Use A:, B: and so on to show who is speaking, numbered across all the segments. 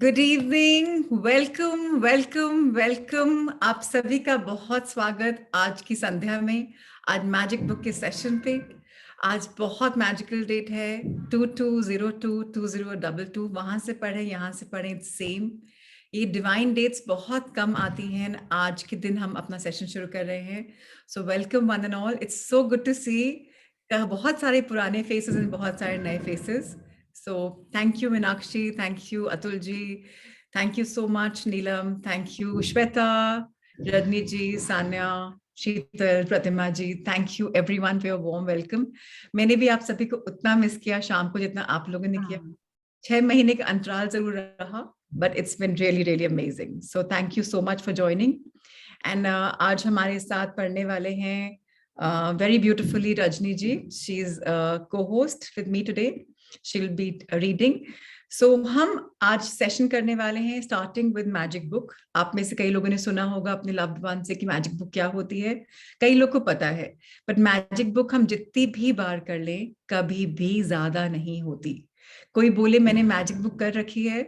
A: Good evening, welcome welcome welcome. आप सभी का बहुत स्वागत आज की संध्या में, आज मैजिक बुक के सेशन पे। आज बहुत मैजिकल डेट है 2202 2022। वहां से पढ़े यहाँ से पढ़े, सेम। ये डिवाइन डेट्स बहुत कम आती हैं। आज के दिन हम अपना सेशन शुरू कर रहे हैं। So welcome one and all, it's so good to see बहुत सारे पुराने फेसेस एंड बहुत सारे नए faces. So thank you, Meenakshi. Thank you, Atulji. Thank you so much, Neelam. Thank you, Shweta, Rajni ji, Sanya, Sheetal, Pratima ji. Thank you everyone for your warm welcome. मैंने भी आप सभी को उतना miss किया शाम को जितना आप लोगों ने किया. 6 महीने का अंतराल जरूर रहा, but it's been really really amazing. So thank you so much for joining. And आज हमारे साथ पढ़ने वाले हैं very beautifully Rajni ji. She's co-host with me today. She'll be reading. So हम आज सेशन करने वाले हैं स्टार्टिंग विद मैजिक बुक. आप में से कई लोगों ने सुना होगा अपने लव्ड वन से कि मैजिक बुक क्या होती है. कई लोग को पता है, बट मैजिक बुक हम जितनी भी बार कर लें कभी भी ज्यादा नहीं होती. कोई बोले मैंने मैजिक बुक कर रखी है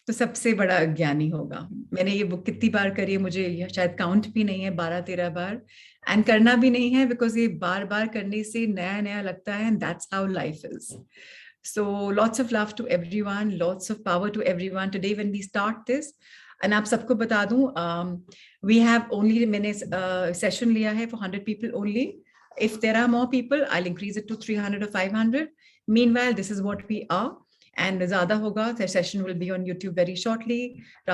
A: तो सबसे बड़ा अज्ञानी होगा. मैंने ये बुक कितनी बार करी है, मुझे शायद काउंट भी नहीं है, 12-13 बार. एंड करना भी नहीं है, बिकॉज ये बार बार करने से नया नया लगता है. And that's how life is. So lots of love to everyone, lots of power to everyone today when we start this. And आप सबको बता दूं, we have only minutes session लिया है for 100 people only. If there are more people, I'll increase it to 300 or 500. Meanwhile, this is what we are. And ज़्यादा होगा, the session will be on YouTube very shortly.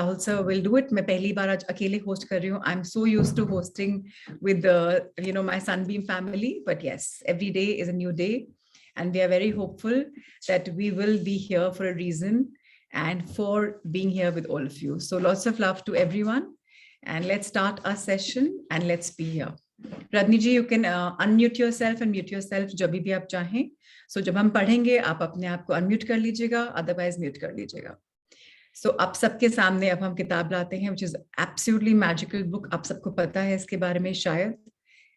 A: Rahul sir will do it. मैं पहली बार आज अकेले host कर रही हूँ. I'm so used to hosting with the my Sunbeam family. But yes, every day is a new day. And we are very hopeful that we will be here for a reason and for being here with all of you. So lots of love to everyone. And let's start our session and let's be here. Radni ji, you can unmute yourself and mute yourself जब भी आप चाहें. So जब हम पढ़ेंगे आप अपने आप को unmute कर लीजिएगा, otherwise mute कर लीजिएगा. So आप सबके सामने अब हम किताब लाते हैं, which is absolutely magical book. आप सबको पता है इसके बारे में शायद.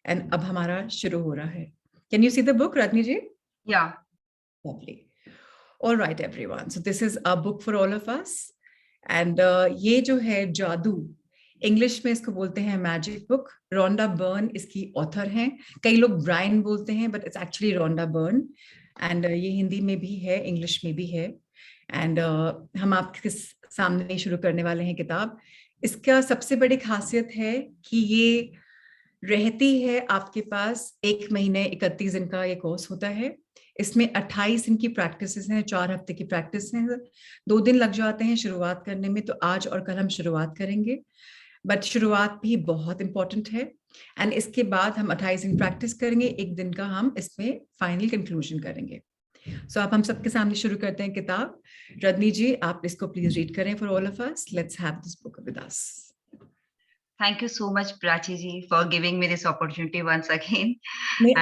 A: And अब हमारा शुरू हो रहा है. Can you see the book, Radni ji?
B: Yeah.
A: Lovely. All right, everyone. So this is a book for all of us. And ये जो है जादू, इंग्लिश में इसको बोलते हैं मैजिक बुक. रोंडा बर्न इसकी ऑथर हैं. कई लोग ब्रायन बोलते हैं, but it's actually Rhonda Byrne. And ये हिंदी में भी है, इंग्लिश में भी है. एंड हम आपके सामने शुरू करने वाले हैं किताब. इसका सबसे बड़ी खासियत है कि ये रहती है आपके पास 1 महीने 31 दिन का ये कोर्स होता है. इसमें 28 दिन की प्रैक्टिस हैं, 4 हफ्ते की प्रैक्टिस हैं. 2 दिन लग जाते हैं शुरुआत करने में, तो आज और कल हम शुरुआत करेंगे. बट शुरुआत भी बहुत इंपॉर्टेंट है. एंड इसके बाद हम 28 दिन प्रैक्टिस करेंगे, 1 दिन का हम इसमें फाइनल कंक्लूजन करेंगे. सो आप हम सबके सामने शुरू करते हैं किताब. रजनी जी, आप इसको प्लीज रीड करें for all of us. Let's have this book with us.
B: Thank you so much, Prachi ji, for giving me this opportunity once again.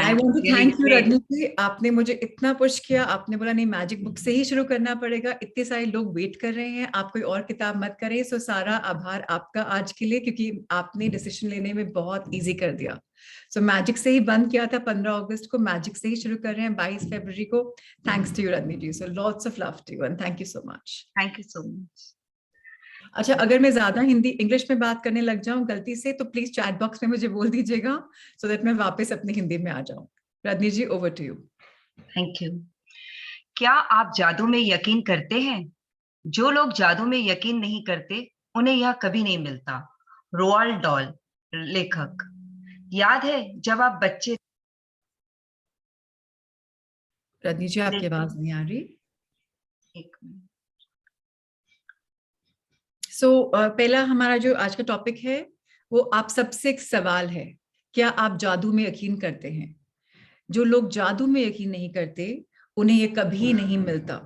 A: I want to thank you, Rajni ji. आपने मुझे इतना पुश किया. आपने बोला नहीं, magic book से ही शुरू करना पड़ेगा. इतने सारे लोग वेट कर रहे हैं, आप कोई और किताब मत करें. सो सारा आभार आपका आज के लिए, क्योंकि आपने डिसीजन लेने में बहुत इजी कर दिया. सो मैजिक से ही बंद किया था 15 अगस्त को, मैजिक से ही शुरू कर रहे हैं 22 फरवरी को. Thanks to you Rajni ji. So lots of love to you and thank you so much.
B: Thank you so much.
A: अच्छा, अगर मैं ज्यादा हिंदी इंग्लिश में बात करने लग जाऊं गलती से, तो प्लीज चैट बॉक्स में मुझे बोल दीजिएगा, सो दैट मैं वापस अपनी हिंदी में आ जाऊं. Rajni ji, over to you.
B: Thank you. क्या आप जादू में यकीन करते हैं? जो लोग जादू में यकीन नहीं करते, उन्हें यह कभी नहीं मिलता. रोआल्ड डॉल, लेखक. याद है जब आप बच्चे.
A: रजनी जी, आपकी आवाज नहीं आ रही.
B: एक मिनट.
A: सो पहला हमारा जो आज का टॉपिक है वो आप सबसे एक सवाल है, क्या आप जादू में यकीन करते हैं? जो लोग जादू में यकीन नहीं करते उन्हें ये कभी नहीं मिलता.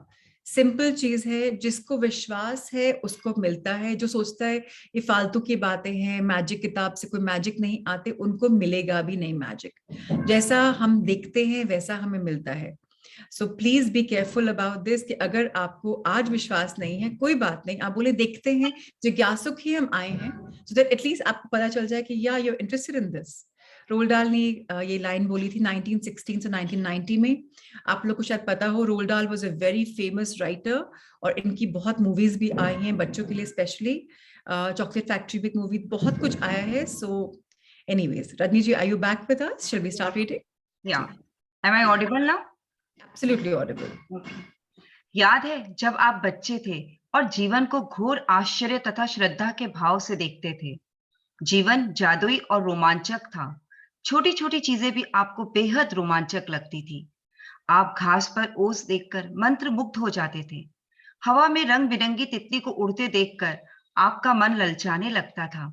A: सिंपल चीज है, जिसको विश्वास है उसको मिलता है. जो सोचता है ये फालतू की बातें हैं, मैजिक किताब से कोई मैजिक नहीं आते, उनको मिलेगा भी नहीं मैजिक. जैसा हम देखते हैं वैसा हमें मिलता है. So please be careful about this कि अगर आपको आज विश्वास नहीं है, कोई बात नहीं, आप बोले देखते हैं, जिज्ञासुक ही हम आए हैं, सो दैट एटलीस्ट आपको पता चल जाए कि या you are interested in this. Roald Dahl ने ये लाइन बोली थी 1916 से 1990 में। आप लोग को शायद पता हो, रोल्ड डाल was a very famous writer और इनकी बहुत मूवीज भी आई हैं बच्चों के लिए, स्पेशली चॉकलेट फैक्ट्री भी एक मूवी, बहुत कुछ आया है। So anyways, Rajni ji, are you back with us? Shall we start reading?
B: Yeah. Am I audible now?
A: Absolutely audible.
B: Okay. याद है जब आप बच्चे थे और जीवन को घोर आश्चर्य तथा श्रद्धा के भाव से देखते थे। जीवन जादुई और रोमांचक था। छोटी छोटी चीजें भी आपको बेहद रोमांचक लगती थी। आप घास पर ओस देखकर मंत्र मुग्ध हो जाते थे। हवा में रंग बिरंगी तितली को उड़ते देखकर आपका मन ललचाने लगता था।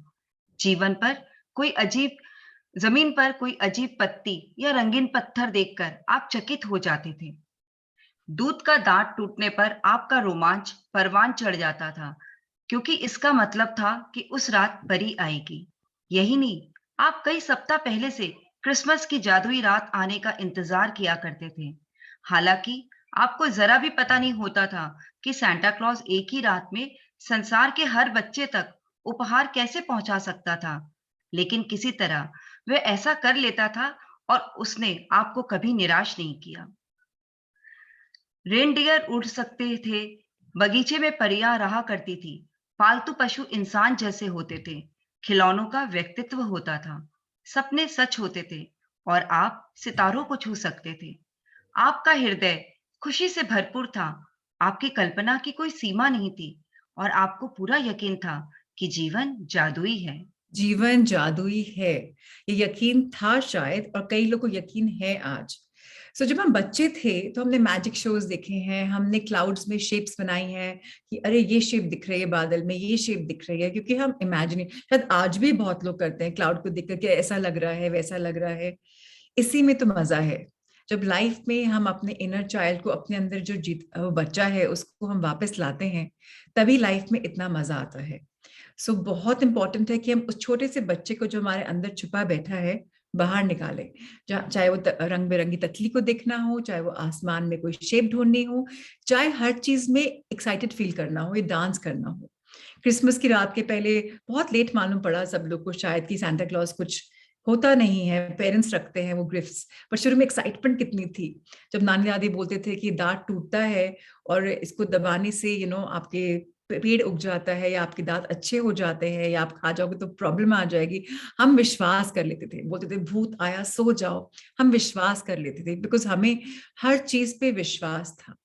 B: जीवन पर कोई अजीब जमीन पर कोई अजीब पत्ती या रंगीन पत्थर देखकर आप चकित हो जाते थे। दूध का दांत टूटने पर आपका रोमांच परवान चढ़ जाता था, क्योंकि इसका मतलब था कि उस रात परी आएगी। यही नहीं, आप कई सप्ताह पहले से क्रिसमस की जादुई रात आने का इंतजार किया करते थे। हालांकि आपको जरा भी पता नहीं होता था कि सांता क्लॉज एक ही रात में संसार के हर बच्चे तक उपहार कैसे पहुंचा सकता था, लेकिन किसी तरह वह ऐसा कर लेता था और उसने आपको कभी निराश नहीं किया। रेनडियर उड़ सकते थे, बगीचे में परियां रहा करती थी, पालतू पशु इंसान जैसे होते थे, खिलौनों का व्यक्तित्व होता था, सपने सच होते थे और आप सितारों को छू सकते थे। आपका हृदय खुशी से भरपूर था, आपकी कल्पना की कोई सीमा नहीं थी और आपको पूरा यकीन था कि जीवन जादुई है।
A: जीवन जादुई है, ये यकीन था शायद, और कई लोगों को यकीन है आज। जब हम बच्चे थे तो हमने मैजिक शोज देखे हैं, हमने क्लाउड्स में शेप्स बनाई हैं कि अरे ये शेप दिख रही है बादल में, ये शेप दिख रही है, क्योंकि हम इमेजिन, शायद आज भी बहुत लोग करते हैं, क्लाउड को देख करके ऐसा लग रहा है, वैसा लग रहा है। इसी में तो मजा है, जब लाइफ में हम अपने इनर चाइल्ड को, अपने अंदर जो जीत वो बच्चा है उसको हम वापस लाते हैं, तभी लाइफ में इतना मजा आता है। बहुत इंपॉर्टेंट है कि हम उस छोटे से बच्चे को जो हमारे अंदर छुपा बैठा है बाहर निकाले। चाहे वो रंग बिरंगी तितली को देखना हो, चाहे वो आसमान में कोई शेप ढूंढनी हो, चाहे हर चीज में एक्साइटेड फील करना हो, ये डांस करना हो। क्रिसमस की रात के पहले बहुत लेट मालूम पड़ा सब लोग को शायद कि सांता क्लॉज कुछ होता नहीं है, पेरेंट्स रखते हैं वो गिफ्ट्स, पर शुरू में एक्साइटमेंट कितनी थी जब नानी दादी बोलते थे कि दांत टूटता है और इसको दबाने से आपके पेड़ उग जाता है, या आपके दांत अच्छे हो जाते हैं, या आप खा जाओगे तो प्रॉब्लम आ जाएगी। हम विश्वास कर लेते थे, बोलते थे भूत आया सो जाओ, हम विश्वास कर लेते थे, बिकॉज हमें हर चीज पे विश्वास था।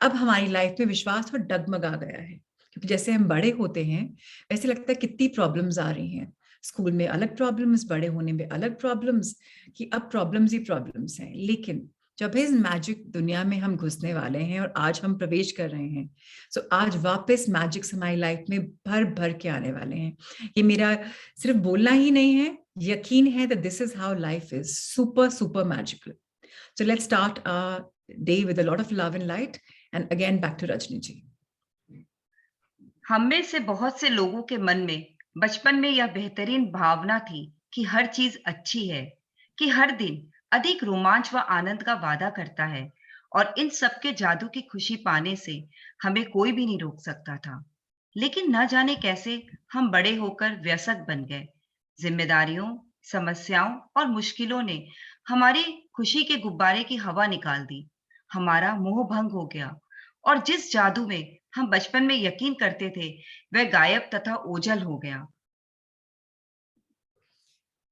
A: अब हमारी लाइफ में विश्वास थोड़ा डगमगा गया है, क्योंकि जैसे हम बड़े होते हैं वैसे लगता है कितनी प्रॉब्लम्स आ रही हैं, स्कूल में अलग प्रॉब्लम्स, बड़े होने में अलग प्रॉब्लम्स, कि अब प्रॉब्लम्स ही प्रॉब्लम्स हैं। लेकिन जब इस मैजिक दुनिया में हम घुसने वाले हैं और आज हम प्रवेश कर रहे हैं, आज वापस मैजिक्स हमारी लाइफ में भर भर के आने वाले हैं। ये मेरा सिर्फ बोलना ही नहीं है, यकीन है that this is how life is super super magical. So let's start our day with a lot of love and light, and again back to Rajni ji.
B: हम में से बहुत से लोगों के मन में बचपन में यह बेहतरीन भावना थी कि हर चीज अच्छी है, कि हर दिन अधिक रोमांच व आनंद का वादा करता है और इन सब के जादू की खुशी पाने से हमें कोई भी नहीं रोक सकता था। लेकिन न जाने कैसे हम बड़े होकर व्यसक बन गए। जिम्मेदारियों, समस्याओं और मुश्किलों ने हमारी खुशी के गुब्बारे की हवा निकाल दी। हमारा मोह भंग हो गया और जिस जादू में हम बचपन में यकीन करते थे वह गायब तथा ओझल हो गया।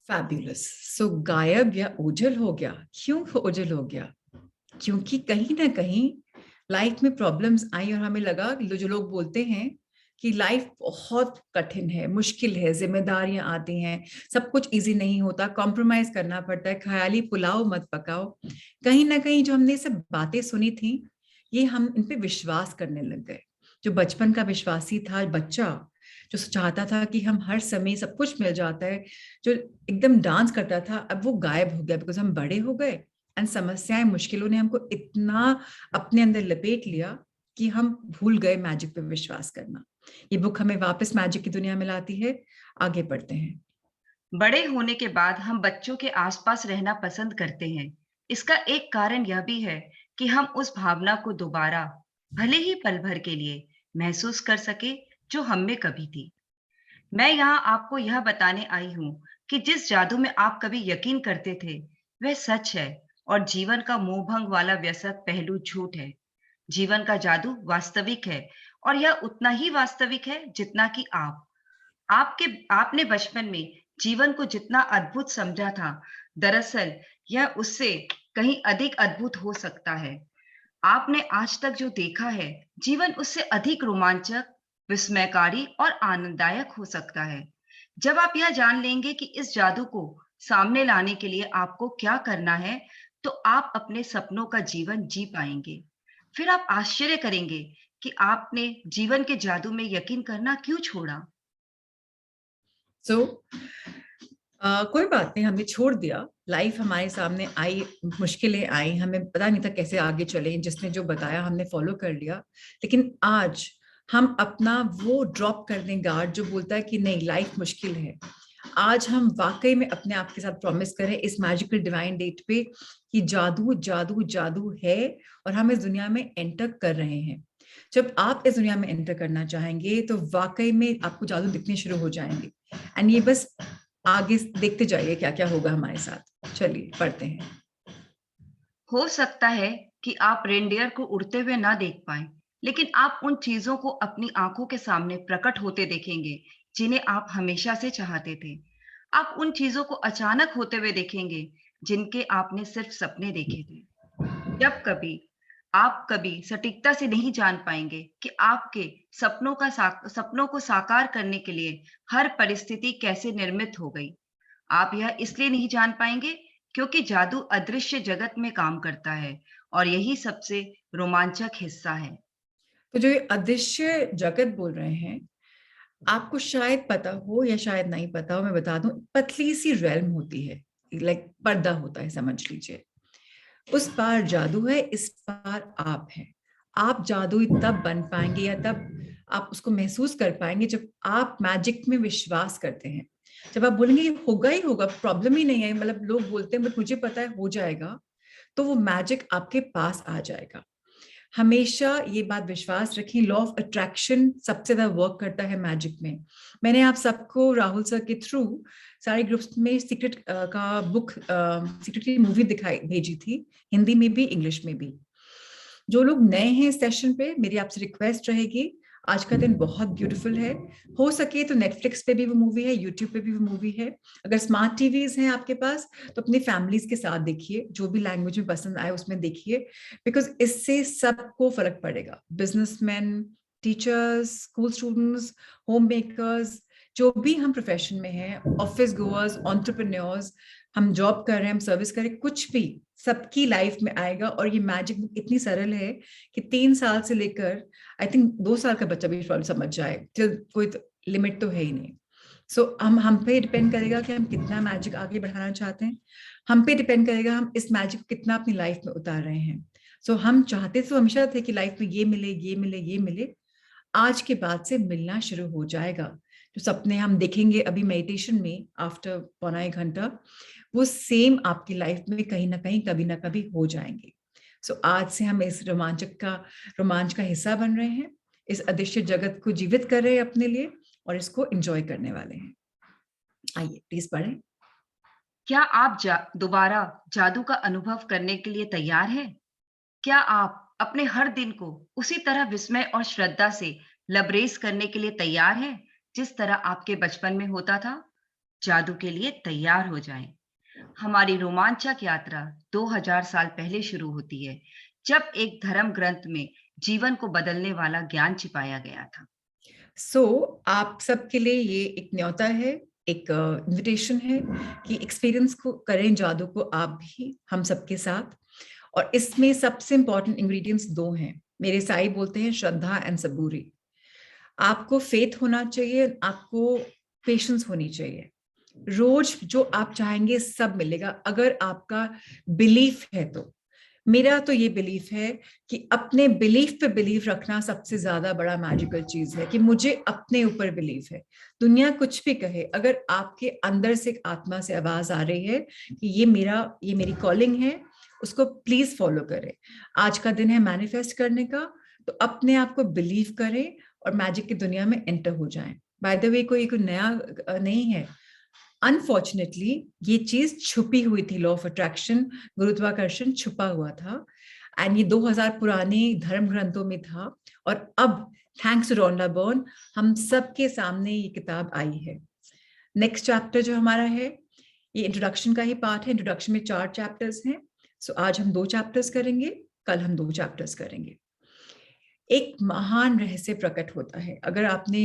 A: Fabulous. गायब या ओझल हो गया, क्यों ओझल हो गया? क्योंकि कहीं ना कहीं लाइफ में प्रॉब्लम्स आई और हमें लगा, जो लोग बोलते हैं कि लाइफ बहुत कठिन है, मुश्किल है, जिम्मेदारियां आती हैं, सब कुछ इजी नहीं होता, कॉम्प्रोमाइज करना पड़ता है, ख्याली पुलाव मत पकाओ। कहीं ना कहीं जो हमने सब बातें सुनी थी, ये हम इन पे विश्वास करने लग गए। जो बचपन का विश्वासी था बच्चा, जो चाहता था कि हम हर समय सब कुछ मिल जाता है, जो एकदम डांस करता था, अब वो गायब हो गया, बिकॉज हम बड़े हो गए एंड समस्याएं, मुश्किलों ने हमको इतना अपने अंदर लपेट लिया कि हम भूल गए मैजिक पे विश्वास करना। ये बुक हमें वापस मैजिक की दुनिया में लाती है। आगे पढ़ते हैं।
B: बड़े होने के बाद हम बच्चों के आसपास रहना पसंद करते हैं। इसका एक कारण यह भी है कि हम उस भावना को दोबारा, भले ही पल भर के लिए, महसूस कर सके जो हम में कभी थी। मैं यहाँ आपको यह बताने आई हूँ कि जिस जादू में आप कभी यकीन करते थे वह सच है और जीवन का मोहभंग वाला व्यसक पहलू झूठ है। जीवन का जादू वास्तविक है और यह उतना ही वास्तविक है जितना कि आपके आपने बचपन में जीवन को जितना अद्भुत समझा था, दरअसल यह उससे कहीं अधिक अद्भुत हो सकता है। आपने आज तक जो देखा है, जीवन उससे अधिक रोमांचक, विस्मयकारी और आनंददायक हो सकता है। जब आप यह जान लेंगे कि इस जादू को सामने लाने के लिए आपको क्या करना है, तो आप अपने सपनों का जीवन जी पाएंगे। फिर आप आश्चर्य करेंगे कि आपने जीवन के जादू में यकीन करना क्यों छोड़ा।
A: सो कोई बात नहीं, हमने छोड़ दिया। लाइफ हमारे सामने आई, मुश्किलें आई, हमें पता नहीं था कैसे आगे चले, जिसने जो बताया हमने फॉलो कर लिया। लेकिन आज हम अपना वो ड्रॉप कर दें गार्ड जो बोलता है कि नहीं लाइफ मुश्किल है। आज हम वाकई में अपने आप के साथ प्रॉमिस करें इस मैजिकल डिवाइन डेट पे कि जादू जादू जादू है और हम इस दुनिया में एंटर कर रहे हैं। जब आप इस दुनिया में एंटर करना चाहेंगे तो वाकई में आपको जादू दिखने शुरू हो जाएंगे। एंड ये बस आगे देखते जाइए क्या क्या होगा हमारे साथ। चलिए पढ़ते हैं।
B: हो सकता है कि आप रेनडियर को उड़ते हुए ना देख पाए, लेकिन आप उन चीजों को अपनी आंखों के सामने प्रकट होते देखेंगे जिन्हें आप हमेशा से चाहते थे। आप उन चीजों को अचानक होते हुए देखेंगे जिनके आपने सिर्फ सपने देखे थे। जब कभी आप कभी सटीकता से नहीं जान पाएंगे कि आपके सपनों को साकार करने के लिए हर परिस्थिति कैसे निर्मित हो गई। आप यह इसलिए नहीं जान पाएंगे क्योंकि जादू अदृश्य जगत में काम करता है और यही सबसे रोमांचक हिस्सा है।
A: तो जो ये अदृश्य जगत बोल रहे हैं, आपको शायद पता हो या शायद नहीं पता हो, मैं बता दूं, पतली सी रेल्म होती है, लाइक पर्दा होता है समझ लीजिए। उस पार जादू है, इस पार आप हैं। आप जादुई तब बन पाएंगे या तब आप उसको महसूस कर पाएंगे जब आप मैजिक में विश्वास करते हैं। जब आप बोलेंगे ये होगा ही होगा, प्रॉब्लम ही नहीं है, मतलब लोग बोलते हैं बट मुझे पता है हो जाएगा, तो वो मैजिक आपके पास आ जाएगा। हमेशा ये बात विश्वास रखें, लॉ ऑफ अट्रैक्शन सबसे ज्यादा वर्क करता है मैजिक में। मैंने आप सबको राहुल सर के थ्रू सारे ग्रुप्स में सीक्रेट का बुक, सीक्रेट की मूवी दिखाई भेजी थी, हिंदी में भी इंग्लिश में भी। जो लोग नए हैं इस सेशन पे, मेरी आपसे रिक्वेस्ट रहेगी, आज का दिन बहुत ब्यूटीफुल है। हो सके तो नेटफ्लिक्स पे भी वो मूवी है, यूट्यूब पे भी वो मूवी है। अगर स्मार्ट टीवीज हैं आपके पास तो अपनी फैमिलीज के साथ देखिए, जो भी लैंग्वेज में पसंद आए उसमें देखिए, बिकॉज इससे सबको फर्क पड़ेगा। Businessman, teachers, school students, home makers, जो भी हम प्रोफेशन में हैं, ऑफिस गोअर्स, एंटरप्रेन्योर्स, हम जॉब कर रहे हैं, हम सर्विस कर रहे हैं, कुछ भी सबकी लाइफ में आएगा। और ये मैजिक बुक इतनी सरल है कि 3 साल से लेकर आई थिंक 2 साल का बच्चा भी प्रॉब्लम समझ जाए, कोई लिमिट तो है ही नहीं। सो हम पे डिपेंड करेगा कि हम कितना मैजिक आगे बढ़ाना चाहते हैं। हम पे डिपेंड करेगा हम इस मैजिक को कितना अपनी लाइफ में उतार रहे हैं। सो हम चाहते तो हमेशा थे कि लाइफ में ये मिले, ये मिले, ये मिले। आज के बाद से मिलना शुरू हो जाएगा। जो सपने हम देखेंगे अभी मेडिटेशन में आफ्टर पौना 1 घंटा, वो सेम आपकी लाइफ में कहीं ना कहीं कभी ना कभी हो जाएंगे। सो आज से हम इस रोमांच का हिस्सा बन रहे हैं, इस अदृश्य जगत को जीवित कर रहे हैं अपने लिए और इसको एंजॉय करने वाले हैं। आइए प्लीज पढ़ें।
B: क्या आप दोबारा जादू का अनुभव करने के लिए तैयार हैं? क्या आप अपने हर दिन को उसी तरह विस्मय और श्रद्धा से लबरेज करने के लिए तैयार हैं जिस तरह आपके बचपन में होता था? जादू के लिए तैयार हो जाएं। हमारी रोमांचक यात्रा 2000 साल पहले शुरू होती है, जब एक धर्म ग्रंथ में जीवन को बदलने वाला ज्ञान छिपाया गया था।
A: आप सबके लिए ये एक न्योता है, एक इनविटेशन है कि एक्सपीरियंस को करें जादू को आप भी, हम सबके साथ। और इसमें सबसे इंपॉर्टेंट इंग्रेडिएंट्स 2 हैं। मेरे साई बोलते हैं श्रद्धा एंड सबूरी। आपको फेथ होना चाहिए, आपको पेशेंस होनी चाहिए। रोज जो आप चाहेंगे सब मिलेगा अगर आपका बिलीफ है तो। मेरा तो ये बिलीफ है कि अपने बिलीफ पे बिलीफ रखना सबसे ज्यादा बड़ा मैजिकल चीज है, कि मुझे अपने ऊपर बिलीफ है। दुनिया कुछ भी कहे, अगर आपके अंदर से एक आत्मा से आवाज आ रही है कि ये मेरी कॉलिंग है, उसको प्लीज फॉलो करें। आज का दिन है मैनिफेस्ट करने का, तो अपने आप को बिलीव करें और मैजिक की दुनिया में एंटर हो जाएं। बाय द वे कोई नया नहीं है, अनफॉर्चुनेटली ये चीज छुपी हुई थी, लॉ ऑफ अट्रैक्शन, गुरुत्वाकर्षण छुपा हुआ था, एंड ये 2000 पुराने धर्म ग्रंथों में था, और अब थैंक्स टू रॉन्डा बर्न हम सबके सामने ये किताब आई है। नेक्स्ट चैप्टर जो हमारा है, ये इंट्रोडक्शन का ही पार्ट है। इंट्रोडक्शन में 4 चैप्टर्स हैं, सो आज हम 2 चैप्टर्स करेंगे, कल हम 2 चैप्टर्स करेंगे। एक महान रहस्य प्रकट होता है। अगर आपने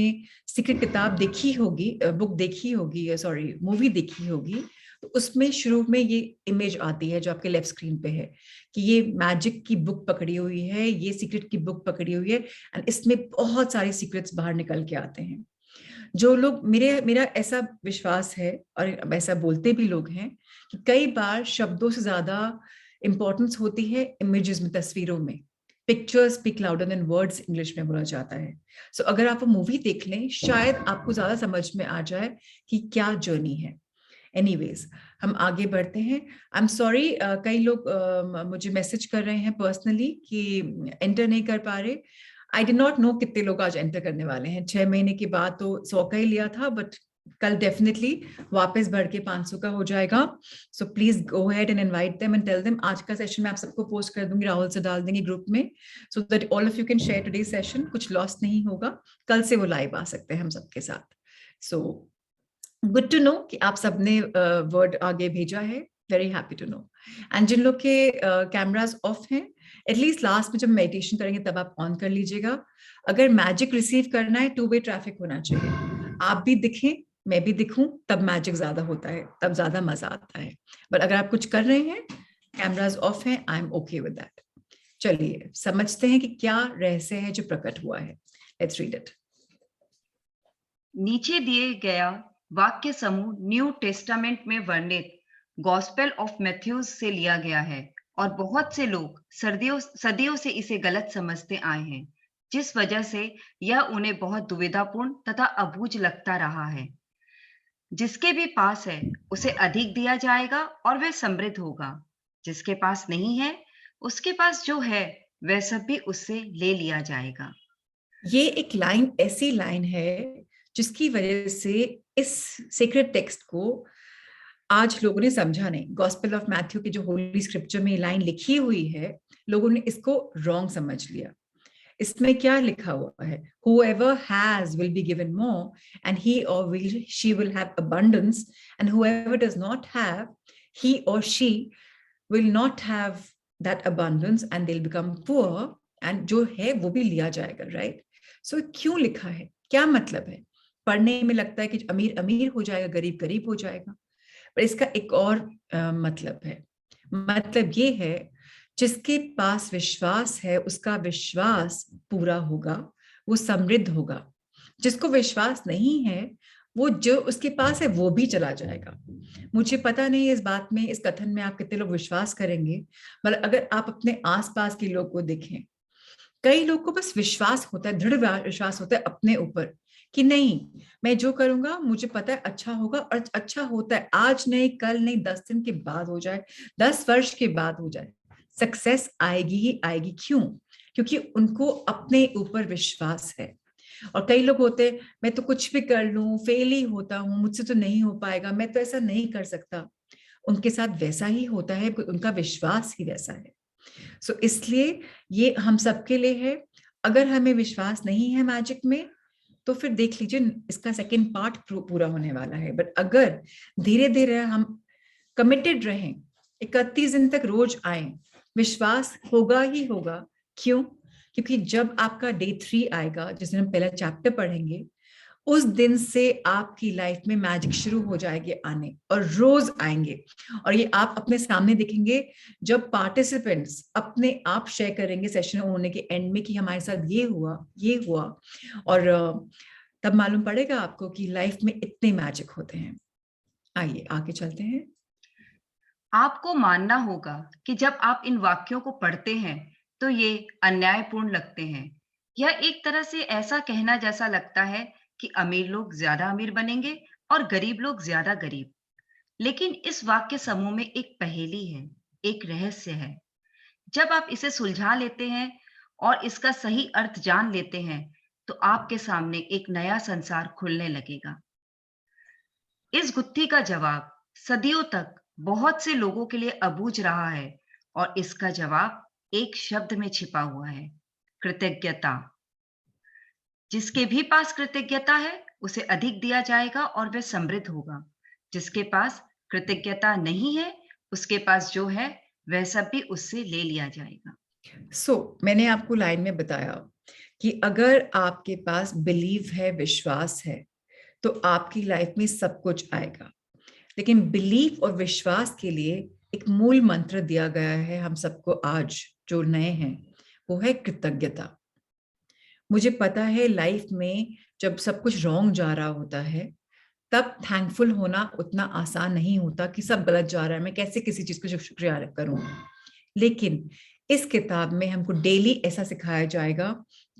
A: सीक्रेट किताब देखी होगी, बुक देखी होगी, सॉरी मूवी देखी होगी, तो उसमें शुरू में ये इमेज आती है जो आपके लेफ्ट स्क्रीन पे है, कि ये मैजिक की बुक पकड़ी हुई है, ये सीक्रेट की बुक पकड़ी हुई है, एंड इसमें बहुत सारे सीक्रेट्स बाहर निकल के आते हैं। जो लोग, मेरा ऐसा विश्वास है, और ऐसा बोलते भी लोग हैं, कि कई बार शब्दों से ज्यादा इंपॉर्टेंस होती है इमेजेस में, तस्वीरों में। Pictures speak louder than words, English में बोला जाता है। सो अगर आप वो मूवी देख लें, शायद आपको ज्यादा समझ में आ जाए कि क्या जर्नी है। एनीवेज, हम आगे बढ़ते हैं। आई एम सॉरी, कई लोग मुझे मैसेज कर रहे हैं पर्सनली कि एंटर नहीं कर पा रहे। आई डिड नॉट नो कितने लोग आज एंटर करने वाले हैं। 6 महीने के बाद तो 100 का ही लिया था, बट कल डेफिनेटली वापस बढ़ के 500 का हो जाएगा। So please go ahead and invite them and tell them. आज का सेशन मैं आप सबको पोस्ट कर दूंगी, राहुल से डाल देंगे ग्रुप में, so that all of you can share today session. कुछ लॉस नहीं होगा, कल से वो लाइव आ सकते हैं हम सबके साथ। सो गुड टू नो कि आप सबने वर्ड आगे भेजा है, very happy to know. And जिन लोग के कैमरास ऑफ हैं, एटलीस्ट लास्ट में जब मेडिटेशन करेंगे तब आप ऑन कर लीजिएगा। अगर मैजिक रिसीव करना है, 2 वे ट्रैफिक होना चाहिए, आप भी दिखें, मैं भी दिखूं, तब मैजिक ज्यादा होता है, तब ज्यादा मजा आता है। बट अगर आप कुछ कर रहे हैं, कैमरास ऑफ हैं, I am okay with that. चलिए समझते हैं कि क्या रहस्य है जो प्रकट हुआ है। Let's read it.
B: नीचे दिए गया वाक्य समूह न्यू टेस्टामेंट में वर्णित गॉस्पेल ऑफ मैथ्यूज से लिया गया है, और बहुत से लोग सदियों से इसे गलत समझते आए हैं, जिस वजह से यह उन्हें बहुत दुविधापूर्ण तथा अबूझ लगता रहा है। जिसके भी पास है उसे अधिक दिया जाएगा और वह समृद्ध होगा। जिसके पास नहीं है, उसके पास जो है वह सब भी उससे ले लिया जाएगा।
A: ये एक लाइन, ऐसी लाइन है जिसकी वजह से इस सीक्रेट टेक्स्ट को आज लोगों ने समझा नहीं। गॉस्पेल ऑफ मैथ्यू की जो होली स्क्रिप्चर में लाइन लिखी हुई है, लोगों ने इसको रॉन्ग समझ लिया। इसमें क्या लिखा हुआ है? Whoever has will be given more, and he or she will have abundance, and whoever does not have, he or she will not have that abundance, and they'll become poor, and जो है वो भी लिया जाएगा, right? So क्यों लिखा है, क्या मतलब है? पढ़ने में लगता है कि अमीर अमीर हो जाएगा, गरीब गरीब हो जाएगा, पर इसका एक और मतलब है। मतलब ये है, जिसके पास विश्वास है उसका विश्वास पूरा होगा, वो समृद्ध होगा। जिसको विश्वास नहीं है, वो जो उसके पास है वो भी चला जाएगा। मुझे पता नहीं इस बात में, इस कथन में आप कितने लोग विश्वास करेंगे, मगर अगर आप अपने आसपास के लोग को देखें, कई लोग को बस विश्वास होता है, दृढ़ विश्वास होता है अपने ऊपर, कि नहीं, मैं जो करूंगा मुझे पता है अच्छा होगा, और अच्छा होता है। आज नहीं, कल नहीं, 10 दिन के बाद हो जाए, 10 वर्ष के बाद हो जाए, सक्सेस आएगी ही आएगी। क्यों? क्योंकि उनको अपने ऊपर विश्वास है। और कई लोग होते हैं, मैं तो कुछ भी कर लूं, फेल ही होता हूं, मुझसे तो नहीं हो पाएगा, मैं तो ऐसा नहीं कर सकता। उनके साथ वैसा ही होता है, उनका विश्वास ही वैसा है। सो इसलिए ये हम सबके लिए है। अगर हमें विश्वास नहीं है मैजिक में, तो फिर देख लीजिए, इसका सेकंड पार्ट पूरा होने वाला है। बट अगर धीरे धीरे हम कमिटेड रहें, 31 दिन तक रोज आए, विश्वास होगा ही होगा। क्यों? क्योंकि जब आपका डे 3 आएगा, जिस दिन हम पहला चैप्टर पढ़ेंगे, उस दिन से आपकी लाइफ में मैजिक शुरू हो जाएगी आने, और रोज आएंगे। और ये आप अपने सामने देखेंगे, जब पार्टिसिपेंट्स अपने आप शेयर करेंगे सेशन होने के एंड में कि हमारे साथ ये हुआ, ये हुआ, और तब मालूम पड़ेगा आपको कि लाइफ में इतने मैजिक होते हैं। आइए आगे चलते हैं।
B: आपको मानना होगा कि जब आप इन वाक्यों को पढ़ते हैं तो ये अन्यायपूर्ण लगते हैं। यह एक तरह से ऐसा कहना जैसा लगता है कि अमीर लोग ज्यादा अमीर बनेंगे और गरीब लोग ज्यादा गरीब। लेकिन इस वाक्य समूह में एक पहेली है, एक रहस्य है। जब आप इसे सुलझा लेते हैं और इसका सही अर्थ जान लेते हैं, तो आपके सामने एक नया संसार खुलने लगेगा। इस गुत्थी का जवाब सदियों तक बहुत से लोगों के लिए अबूझ रहा है और इसका जवाब एक शब्द में छिपा हुआ है, कृतज्ञता। जिसके भी पास कृतज्ञता है, उसे अधिक दिया जाएगा और वह समृद्ध होगा। जिसके पास कृतज्ञता नहीं है, उसके पास जो है, वह सब भी उससे ले लिया जाएगा।
A: मैंने आपको लाइन में बताया कि अगर आपके पास बिलीव है, विश्वास है, तो आपकी लाइफ में सब कुछ आएगा। लेकिन बिलीफ और विश्वास के लिए एक मूल मंत्र दिया गया है हम सबको आज जो नए हैं, वो है कृतज्ञता। मुझे पता है लाइफ में जब सब कुछ रॉन्ग जा रहा होता है, तब थैंकफुल होना उतना आसान नहीं होता कि सब गलत जा रहा है, मैं कैसे किसी चीज को शुक्रिया करूं। लेकिन इस किताब में हमको डेली ऐसा सिखाया जाएगा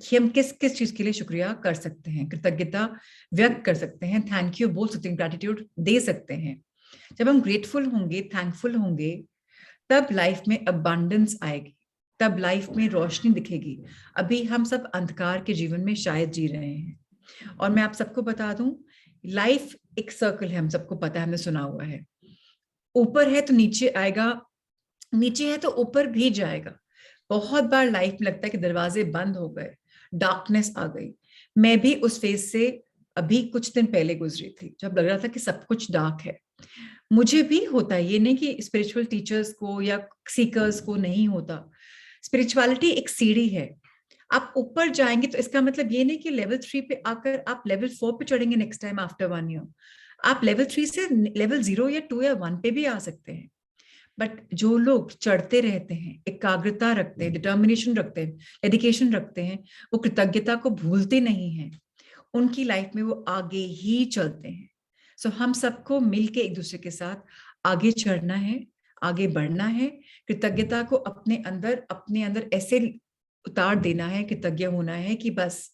A: कि हम किस किस चीज के लिए शुक्रिया कर सकते हैं, कृतज्ञता व्यक्त कर सकते हैं, थैंक यू बोल सकते हैं, ग्रेटिट्यूड दे सकते हैं। जब हम ग्रेटफुल होंगे, थैंकफुल होंगे, तब लाइफ में अबंडेंस आएगी, तब लाइफ में रोशनी दिखेगी। अभी हम सब अंधकार के जीवन में शायद जी रहे हैं। और मैं आप सबको बता दूं, लाइफ एक सर्कल है, हम सबको पता है, हमने सुना हुआ है। ऊपर है तो नीचे आएगा, नीचे है तो ऊपर भी जाएगा। बहुत बार लाइफ में लगता है कि दरवाजे बंद हो गए, डार्कनेस आ गई। मैं भी उस फेज से अभी कुछ दिन पहले गुजरी थी, जब लग रहा था कि सब कुछ डार्क है। मुझे भी होता है, ये नहीं कि स्पिरिचुअल टीचर्स को या सीकर्स को नहीं होता। स्पिरिचुअलिटी एक सीढ़ी है, आप ऊपर जाएंगे तो इसका मतलब ये नहीं कि लेवल 3 पे आकर आप लेवल 4 पे चढ़ेंगे नेक्स्ट टाइम आफ्टर 1 ईयर। आप लेवल 3 से लेवल 0 या 2 या 1 पे भी आ सकते हैं। बट जो लोग चढ़ते रहते हैं, एकाग्रता रखते हैं, डिटर्मिनेशन रखते हैं, डेडिकेशन रखते हैं, वो कृतज्ञता को भूलते नहीं हैं, उनकी लाइफ में वो आगे ही चलते हैं। हम सबको मिलके एक दूसरे के साथ आगे चढ़ना है, आगे बढ़ना है। कृतज्ञता को अपने अंदर ऐसे उतार देना है, कृतज्ञ होना है कि बस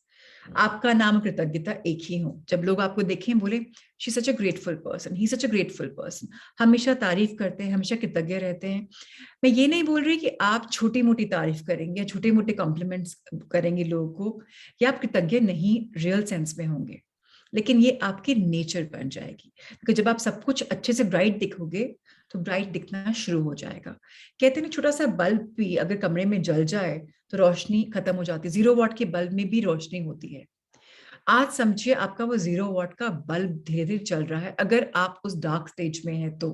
A: आपका नाम कृतज्ञता एक ही हो। जब लोग आपको देखें, बोले she such a grateful person, he such a grateful person, हमेशा तारीफ करते हैं, हमेशा कृतज्ञ रहते हैं। मैं ये नहीं बोल रही कि आप छोटी मोटी तारीफ करेंगे या छोटे मोटे कॉम्प्लीमेंट्स करेंगे लोगों को, या आप कृतज्ञ नहीं रियल सेंस में होंगे, लेकिन ये आपकी नेचर बन जाएगी। क्योंकि जब आप सब कुछ अच्छे से ब्राइट दिखोगे, तो ब्राइट दिखना शुरू हो जाएगा। कहते हैं ना, छोटा सा बल्ब भी अगर कमरे में जल जाए तो रोशनी खत्म हो जाती है। 0 वॉट के बल्ब में भी रोशनी होती है। आज समझिए आपका वो 0 वॉट का बल्ब धीरे धीरे चल रहा है। अगर आप उस डार्क स्टेज में है तो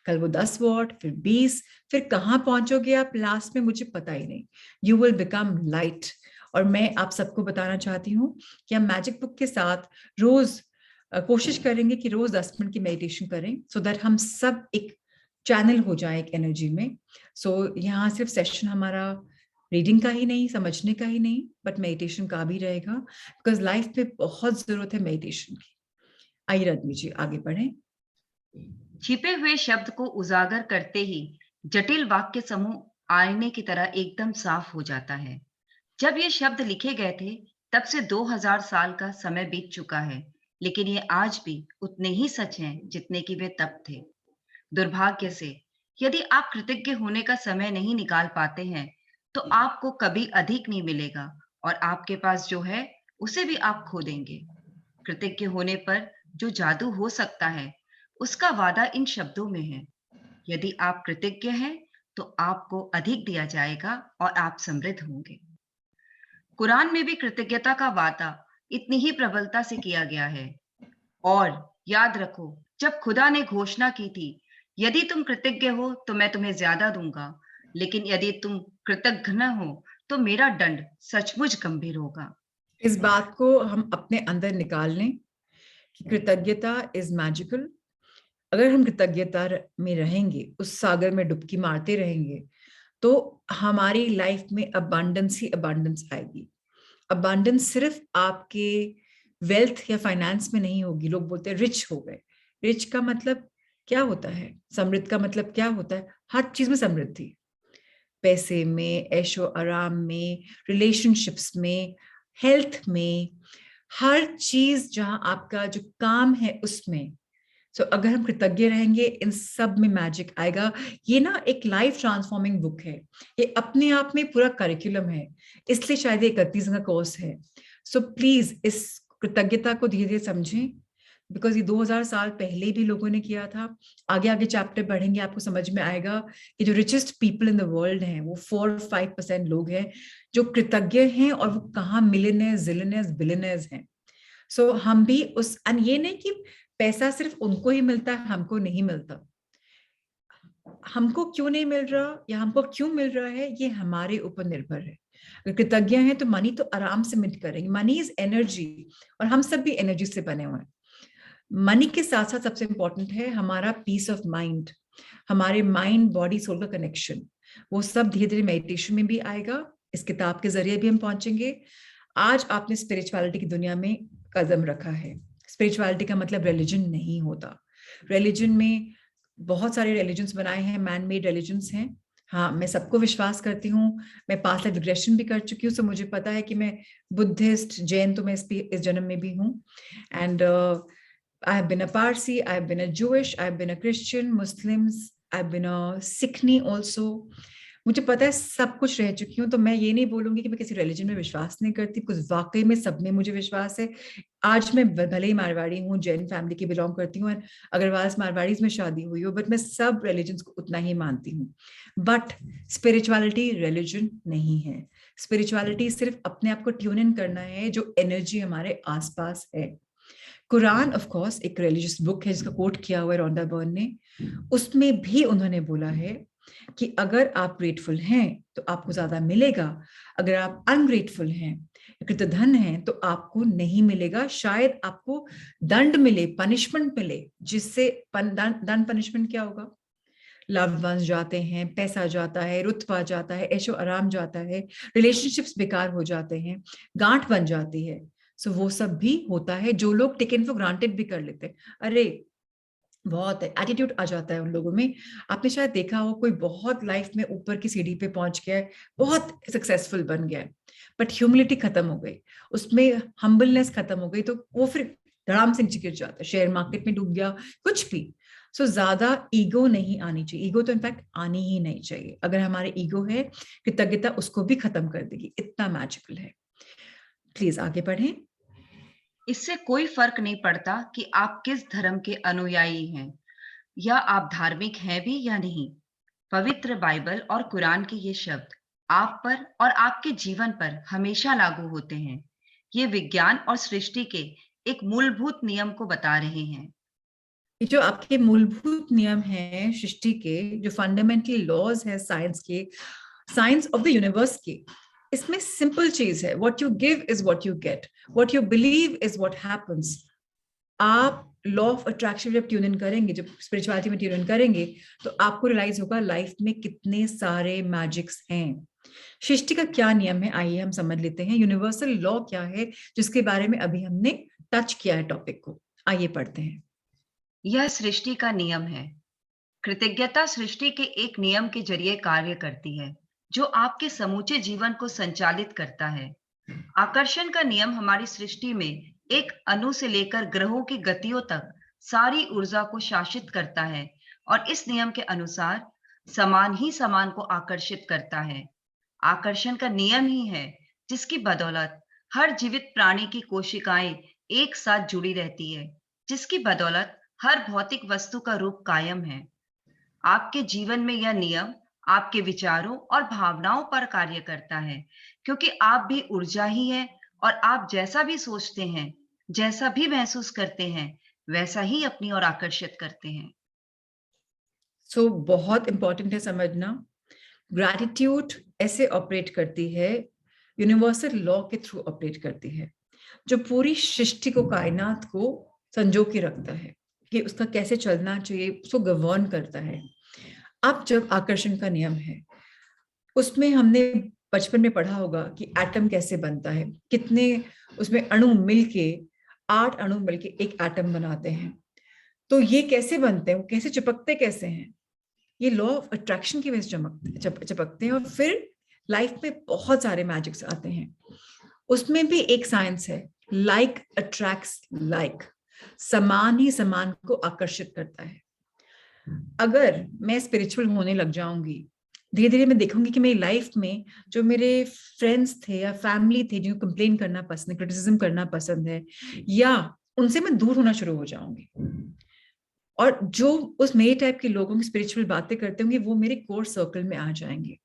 A: कल वो 10 वॉट, फिर 20, फिर कहाँ पहुंचोगे आप लास्ट में, मुझे पता ही नहीं। You will become light. और मैं आप सबको बताना चाहती हूँ कि हम मैजिक बुक के साथ रोज कोशिश करेंगे कि रोज 10 मिनट की मेडिटेशन करें, सो दैट हम सब एक चैनल हो जाए एक एनर्जी में। यहाँ सिर्फ सेशन हमारा रीडिंग का ही नहीं, समझने का ही नहीं, बट मेडिटेशन का भी रहेगा, बिकॉज लाइफ में बहुत जरूरत है मेडिटेशन की। आइए रजनी जी आगे बढ़े।
B: छिपे हुए शब्द को उजागर करते ही जटिल वाक्य समूह आईने की तरह एकदम साफ हो जाता है। जब ये शब्द लिखे गए थे, तब से 2000 साल का समय बीत चुका है, लेकिन ये आज भी उतने ही सच हैं जितने कि वे तब थे। दुर्भाग्य से, यदि आप कृतज्ञ होने का समय नहीं निकाल पाते हैं, तो आपको कभी अधिक नहीं मिलेगा और आपके पास जो है, उसे भी आप खो देंगे। कृतज्ञ होने पर जो जादू हो सकता है, उसका वादा इन शब्दों में है। यदि आप कृतज्ञ हैं, तो आपको अधिक दिया जाएगा और आप समृद्ध होंगे। कुरान में भी कृतज्ञता का वादा इतनी ही प्रबलता से किया गया है। और याद रखो, जब खुदा ने घोषणा की थी, यदि तुम कृतज्ञ हो तो मैं तुम्हें ज्यादा दूंगा, लेकिन यदि तुम कृतज्ञ न हो तो मेरा दंड सचमुच गंभीर होगा।
A: इस बात को हम अपने अंदर निकाल लें कि कृतज्ञता इज मैजिकल। अगर हम कृतज्ञता में रहेंगे, उस सागर में डुबकी मारते रहेंगे, तो हमारी लाइफ में अबांडेंस ही अबांडेंस आएगी। अबांडेंस सिर्फ आपके वेल्थ या फाइनेंस में नहीं होगी। लोग बोलते हैं रिच हो गए। रिच का मतलब क्या होता है? समृद्ध का मतलब क्या होता है? हर चीज में समृद्धि, पैसे में, ऐशो आराम में, रिलेशनशिप्स में, हेल्थ में, हर चीज जहां आपका जो काम है उसमें। अगर हम कृतज्ञ रहेंगे, इन सब में मैजिक आएगा। ये ना एक लाइफ ट्रांसफॉर्मिंग बुक है, ये अपने आप में पूरा करिकुलम है, इसलिए शायद 31 का कोर्स है। प्लीज इस कृतज्ञता को धीरे धीरे समझें, बिकॉज ये 2000 साल पहले भी लोगों ने किया था। आगे आगे चैप्टर पढ़ेंगे आपको समझ में आएगा कि जो richest people in the world हैं वो 4-5% लोग हैं जो कृतज्ञ हैं, और वो कहाँ मिलियनेयर्स, जिलियनेयर्स, बिलियनेयर्स हैं। सो हम भी उस, एंड ये नहीं कि पैसा सिर्फ उनको ही मिलता है, हमको नहीं मिलता। हमको क्यों नहीं मिल रहा या हमको क्यों मिल रहा है, ये हमारे ऊपर निर्भर है। अगर कृतज्ञ हैं तो मनी तो आराम से मिट करेंगे। मनी इज एनर्जी, और हम सब भी एनर्जी से बने हुए हैं। मनी के साथ साथ सबसे इंपॉर्टेंट है हमारा पीस ऑफ माइंड, हमारे माइंड बॉडी सोल का कनेक्शन। वो सब धीरे धीरे मेडिटेशन में भी आएगा, इस किताब के जरिए भी हम पहुंचेंगे। आज आपने स्पिरिचुअलिटी की दुनिया में कदम रखा है। स्पिरिचुअलिटी का मतलब रिलीजन नहीं होता। रिलीजन में बहुत सारे रिलीजन्स बनाए हैं, मैन मेड रिलीजन्स हैं। हाँ, मैं सबको विश्वास करती हूँ। मैं पास्ट लाइफ रिग्रेशन भी कर चुकी हूँ, सो मुझे पता है कि मैं बुद्धिस्ट, जैन तो मैं इस जन्म में भी हूँ। And I have been a Parsi, I have been a Jewish, I have been a Christian, Muslims, I have been a Sikhni also. मुझे पता है, सब कुछ रह चुकी हूँ, तो मैं ये नहीं बोलूंगी कि मैं किसी रिलीजन में विश्वास नहीं करती, कुछ वाकई में सब में मुझे विश्वास है। आज मैं भले ही मारवाड़ी हूँ, जैन फैमिली की बिलोंग करती हूँ, अग्रवाल मारवाड़ीज में शादी हुई हो, बट मैं सब रिलीजन को उतना ही मानती हूँ। बट स्पिरिचुअलिटी रिलीजन नहीं है। स्पिरिचुअलिटी सिर्फ अपने आप को ट्यून इन करना है जो एनर्जी हमारे आसपास है। कुरान ऑफ कोर्स एक रिलीजियस बुक है जिसका कोट किया हुआ है रॉन्डा बर्न ने। उसमें भी उन्होंने बोला है कि अगर आप ग्रेटफुल हैं तो आपको ज्यादा मिलेगा, अगर आप अनग्रेटफुल हैं, कृतधन हैं, तो आपको नहीं मिलेगा। शायद आपको दंड मिले, पनिशमेंट मिले, जिससे दंड पनिशमेंट क्या होगा? लव्ड वंस जाते हैं, पैसा जाता है, रुतबा जाता है, ऐशो आराम जाता है, रिलेशनशिप्स बेकार हो जाते हैं, गांठ बन जाती है। सो वो सब भी होता है जो लोग टेकन फॉर ग्रांटेड भी कर लेते हैं। अरे बहुत एटीट्यूड आ जाता है उन लोगों में। आपने शायद देखा हो, कोई बहुत लाइफ में ऊपर की सीढ़ी पे पहुंच गया है, बहुत सक्सेसफुल बन गया है, बट ह्यूमिलिटी खत्म हो गई, उसमें हम्बलनेस खत्म हो गई, तो वो फिर धड़ाम से नीचे गिर जाता है, शेयर मार्केट में डूब गया, कुछ भी। सो ज्यादा ईगो नहीं आनी चाहिए। ईगो तो इनफैक्ट आनी ही नहीं चाहिए। अगर हमारे ईगो है, कृतज्ञता उसको भी खत्म कर देगी, इतना मैजिकल है। प्लीज आगे बढ़ें।
B: इससे कोई फर्क नहीं पड़ता कि आप किस धर्म के अनुयायी हैं या आप धार्मिक हैं भी या नहीं। पवित्र बाइबल और कुरान के ये शब्द आप पर और आपके जीवन पर हमेशा लागू होते हैं। ये विज्ञान और सृष्टि के एक मूलभूत नियम को बता रहे हैं।
A: ये जो आपके मूलभूत नियम हैं सृष्टि के, जो फंडामेंटल लॉज है साइंस के, साइंस ऑफ द यूनिवर्स के, इसमें सिंपल चीज है, what you give is what you get, what you believe is what happens. आप लॉ ऑफ अट्रैक्शन जब ट्यून इन करेंगे, जब स्पिरिचुअलिटी में ट्यून इन करेंगे, तो आपको रियलाइज होगा लाइफ में कितने सारे मैजिक्स हैं। सृष्टि का क्या नियम है, आइए हम समझ लेते हैं। यूनिवर्सल लॉ क्या है, जिसके बारे में अभी हमने टच किया है टॉपिक को। आइए पढ़ते हैं।
B: यह सृष्टि का नियम है। कृतज्ञता सृष्टि के एक नियम के जरिए कार्य करती है जो आपके समूचे जीवन को संचालित करता है। आकर्षण का नियम हमारी सृष्टि में एक अणु से लेकर ग्रहों की गतियों तक सारी ऊर्जा को शासित करता है और इस नियम के अनुसार समान ही समान को आकर्षित करता है। आकर्षण का नियम ही है जिसकी बदौलत हर जीवित प्राणी की कोशिकाएं एक साथ जुड़ी रहती है, जिसकी बदौलत हर भौतिक वस्तु का रूप कायम है। आपके जीवन में यह नियम आपके विचारों और भावनाओं पर कार्य करता है, क्योंकि आप भी ऊर्जा ही है और आप जैसा भी सोचते हैं, जैसा भी महसूस करते हैं, वैसा ही अपनी ओर आकर्षित करते हैं।
A: सो बहुत इंपॉर्टेंट है समझना। ग्रैटिट्यूड ऐसे ऑपरेट करती है, यूनिवर्सल लॉ के थ्रू ऑपरेट करती है, जो पूरी सृष्टि को, कायनात को संजो के रखता है कि उसका कैसे चलना चाहिए, उसको गवर्न करता है। अब जब आकर्षण का नियम है, उसमें हमने बचपन में पढ़ा होगा कि एटम कैसे बनता है, कितने उसमें अणु मिलके, 8 अणु मिलके एक एटम बनाते हैं। तो ये कैसे बनते हैं, वो कैसे चिपकते कैसे हैं? ये लॉ ऑफ अट्रैक्शन की वजह से चिपकते हैं। और फिर लाइफ में बहुत सारे मैजिक्स आते हैं, उसमें भी एक साइंस है, लाइक अट्रैक्ट्स लाइक, समान ही समान को आकर्षित करता है। अगर मैं स्पिरिचुअल होने लग जाऊंगी, धीरे धीरे मैं देखूंगी कि मेरी लाइफ में जो मेरे फ्रेंड्स थे या फैमिली थे जिनको कंप्लेन करना पसंद है, क्रिटिसिज्म करना पसंद है, या उनसे मैं दूर होना शुरू हो जाऊंगी। और जो उस मेरे टाइप के लोगों की स्पिरिचुअल बातें करते होंगे वो मेरे कोर सर्कल में आ जाएंगे।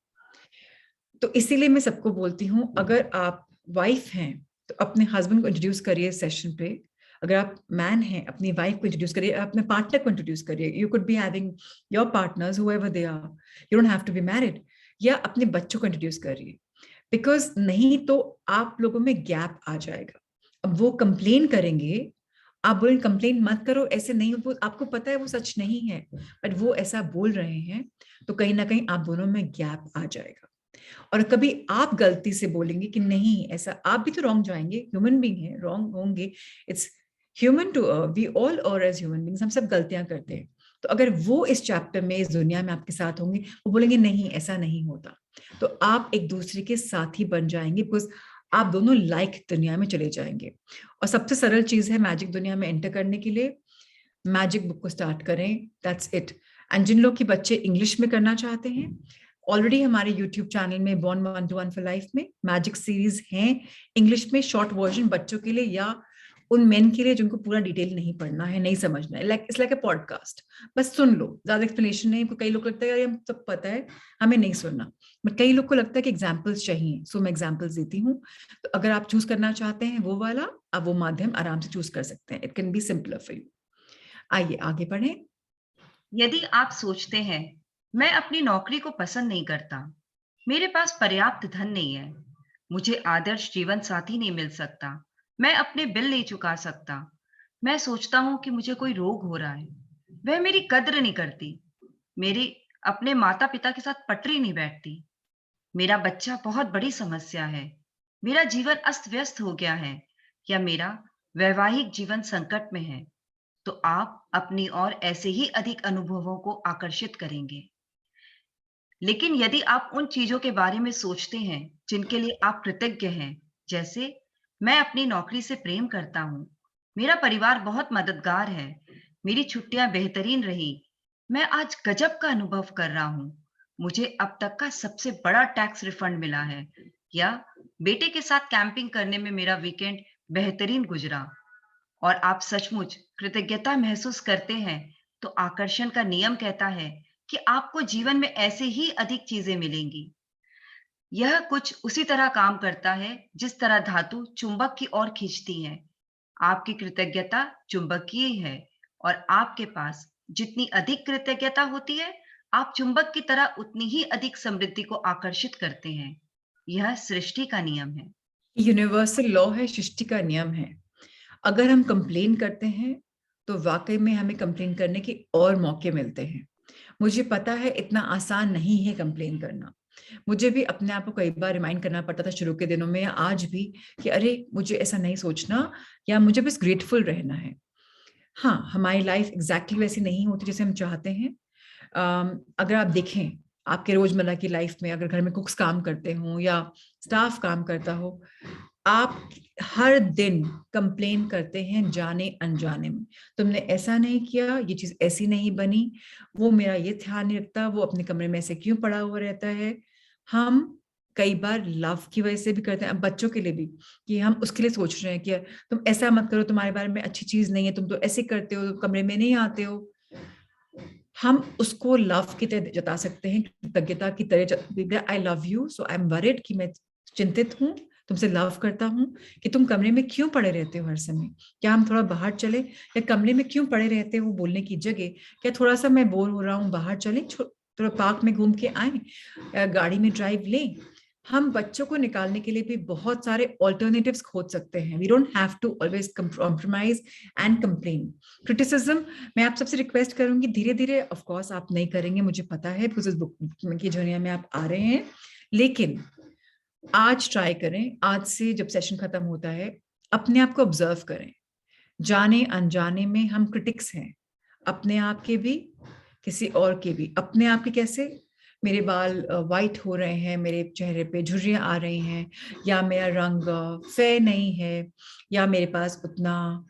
A: तो इसीलिए मैं सबको बोलती हूँ, अगर आप वाइफ हैं तो अपने हस्बैंड को इंट्रोड्यूस करिए सेशन पे। अगर आप मैन हैं अपनी वाइफ को इंट्रोड्यूस करिए, अपने पार्टनर को इंट्रोड्यूस करिए। You could be having your partners however they are, you don't have to be married. या अपने बच्चों को इंट्रोड्यूस करिए, बिकॉज नहीं तो आप लोगों में गैप आ जाएगा। अब वो कंप्लेन करेंगे, आप बोलें कंप्लेन मत करो, ऐसे नहीं, वो आपको पता है वो सच नहीं है, बट वो ऐसा बोल रहे हैं, तो कहीं ना कहीं आप दोनों में गैप आ जाएगा। और कभी आप गलती से बोलेंगे कि नहीं ऐसा, आप भी तो रॉन्ग जाएंगे, ह्यूमन बीइंग है, रॉन्ग होंगे। It's human to we all और एज ह्यूमन बीइंग्स हम सब गलतियां करते हैं। तो अगर वो इस चैप्टर में, इस दुनिया में आपके साथ होंगे, वो बोलेंगे नहीं ऐसा नहीं होता, तो आप एक दूसरे के साथी बन जाएंगे, बिकॉज आप दोनों लाइक दुनिया में चले जाएंगे। और सबसे सरल चीज है मैजिक दुनिया में एंटर करने के लिए, मैजिक बुक को स्टार्ट करें, दैट्स इट। एंड जिन लोग के बच्चे इंग्लिश में करना चाहते हैं, ऑलरेडी हमारे यूट्यूब चैनल में बॉर्न 1 to 1 फॉर लाइफ में मैजिक सीरीज हैं इंग्लिश में, शॉर्ट वर्जन बच्चों के लिए या उन मेन के लिए जिनको पूरा डिटेल नहीं पढ़ना है, नहीं समझना है, like it's like a podcast, बस सुन लो, ज्यादा एक्सप्लेनेशन नहीं। कई लोग लगता है यार हम सब पता है, हमें नहीं सुनना, बट कई लोग को लगता है कि एग्जाम्पल्स चाहिए, सो मैं एग्जाम्पल्स देती हूँ। तो अगर आप चूज करना चाहते हैं वो वाला, आप वो माध्यम आराम से चूज कर सकते हैं, it can be simpler for you. आइए आगे बढ़े।
B: यदि आप सोचते हैं मैं अपनी नौकरी को पसंद नहीं करता, मेरे पास पर्याप्त धन नहीं है, मुझे आदर्श जीवन साथी नहीं मिल सकता, मैं अपने बिल नहीं चुका सकता, मैं सोचता हूँ कि मुझे कोई रोग हो रहा है, वह मेरी कद्र नहीं करती, मेरी अपने माता पिता के साथ पटरी नहीं बैठती, मेरा बच्चा बहुत बड़ी समस्या है, मेरा जीवन अस्त व्यस्त हो गया है, या मेरा वैवाहिक जीवन संकट में है, तो आप अपनी ओर ऐसे ही अधिक अनुभवों को आकर्षित करेंगे। लेकिन यदि आप उन चीजों के बारे में सोचते हैं जिनके लिए आप कृतज्ञ हैं, जैसे मैं अपनी नौकरी से प्रेम करता हूँ, मेरा परिवार बहुत मददगार है, मेरी छुट्टियां बेहतरीन रही, मैं आज गजब का अनुभव कर रहा हूँ, मुझे अब तक का सबसे बड़ा टैक्स रिफंड मिला है, या बेटे के साथ कैंपिंग करने में मेरा वीकेंड बेहतरीन गुजरा, और आप सचमुच कृतज्ञता महसूस करते हैं, तो आकर्षण का नियम कहता है कि आपको जीवन में ऐसे ही अधिक चीजें मिलेंगी। यह कुछ उसी तरह काम करता है जिस तरह धातु चुंबक की ओर खींचती है। आपकी कृतज्ञता चुंबकीय है, और आपके पास जितनी अधिक कृतज्ञता होती है, आप चुंबक की तरह उतनी ही अधिक समृद्धि को आकर्षित करते हैं। यह सृष्टि का नियम है।
A: यूनिवर्सल लॉ है, सृष्टि का नियम है। अगर हम कंप्लेन करते हैं तो वाकई में हमें कंप्लेन करने के और मौके मिलते हैं। मुझे पता है इतना आसान नहीं है कंप्लेन करना, मुझे भी अपने आप को कई बार रिमाइंड करना पड़ता था शुरू के दिनों में या आज भी, कि अरे मुझे ऐसा नहीं सोचना, या मुझे बस ग्रेटफुल रहना है। हाँ, हमारी लाइफ एग्जैक्टली वैसी नहीं होती जैसे हम चाहते हैं। अगर आप देखें आपके रोजमर्रा की लाइफ में, अगर घर में कुक्स काम करते हो या स्टाफ काम करता हो, आप हर दिन कंप्लेन करते हैं जाने अनजाने में, तुमने ऐसा नहीं किया, ये चीज ऐसी नहीं बनी, वो मेरा ये ध्यान नहीं रखता, वो अपने कमरे में ऐसे क्यों पड़ा हुआ रहता है। हम कई बार लव की वजह से भी करते हैं, अब बच्चों के लिए भी, कि हम उसके लिए सोच रहे हैं कि तुम ऐसा मत करो, तुम्हारे बारे में अच्छी चीज नहीं है, तुम तो ऐसे करते हो, कमरे में नहीं आते हो। हम उसको लव की तरह जता सकते हैं, कृतज्ञता की तरह, I love you so I am worried, कि मैं चिंतित हूँ, तुमसे लव करता हूँ, कि तुम कमरे में क्यों पड़े रहते हो हर समय, क्या हम थोड़ा बाहर चले, या कमरे में क्यों पड़े रहते हो बोलने की जगह, क्या थोड़ा सा मैं बोर हो रहा हूँ, बाहर चले, थोड़ा पार्क में घूम के आए, गाड़ी में ड्राइव लें। हम बच्चों को निकालने के लिए भी बहुत सारे ऑल्टरनेटिव्स खोज सकते हैं। We don't have to always compromise and complain. Criticism, मैं आप सबसे रिक्वेस्ट करूंगी, धीरे धीरे, ऑफ कोर्स आप नहीं करेंगे मुझे पता है, बिकॉज इस बुक की दुनिया में आप आ रहे हैं, लेकिन आज ट्राई करें, आज से जब सेशन खत्म होता है अपने आप को ऑब्जर्व करें। जाने अनजाने में हम क्रिटिक्स हैं, अपने आप के भी, किसी और के भी। अपने आप के कैसे, मेरे बाल वाइट हो रहे हैं, मेरे चेहरे पे झुर्रियां आ रही हैं, या मेरा रंग फेयर नहीं है, या मेरे पास उतना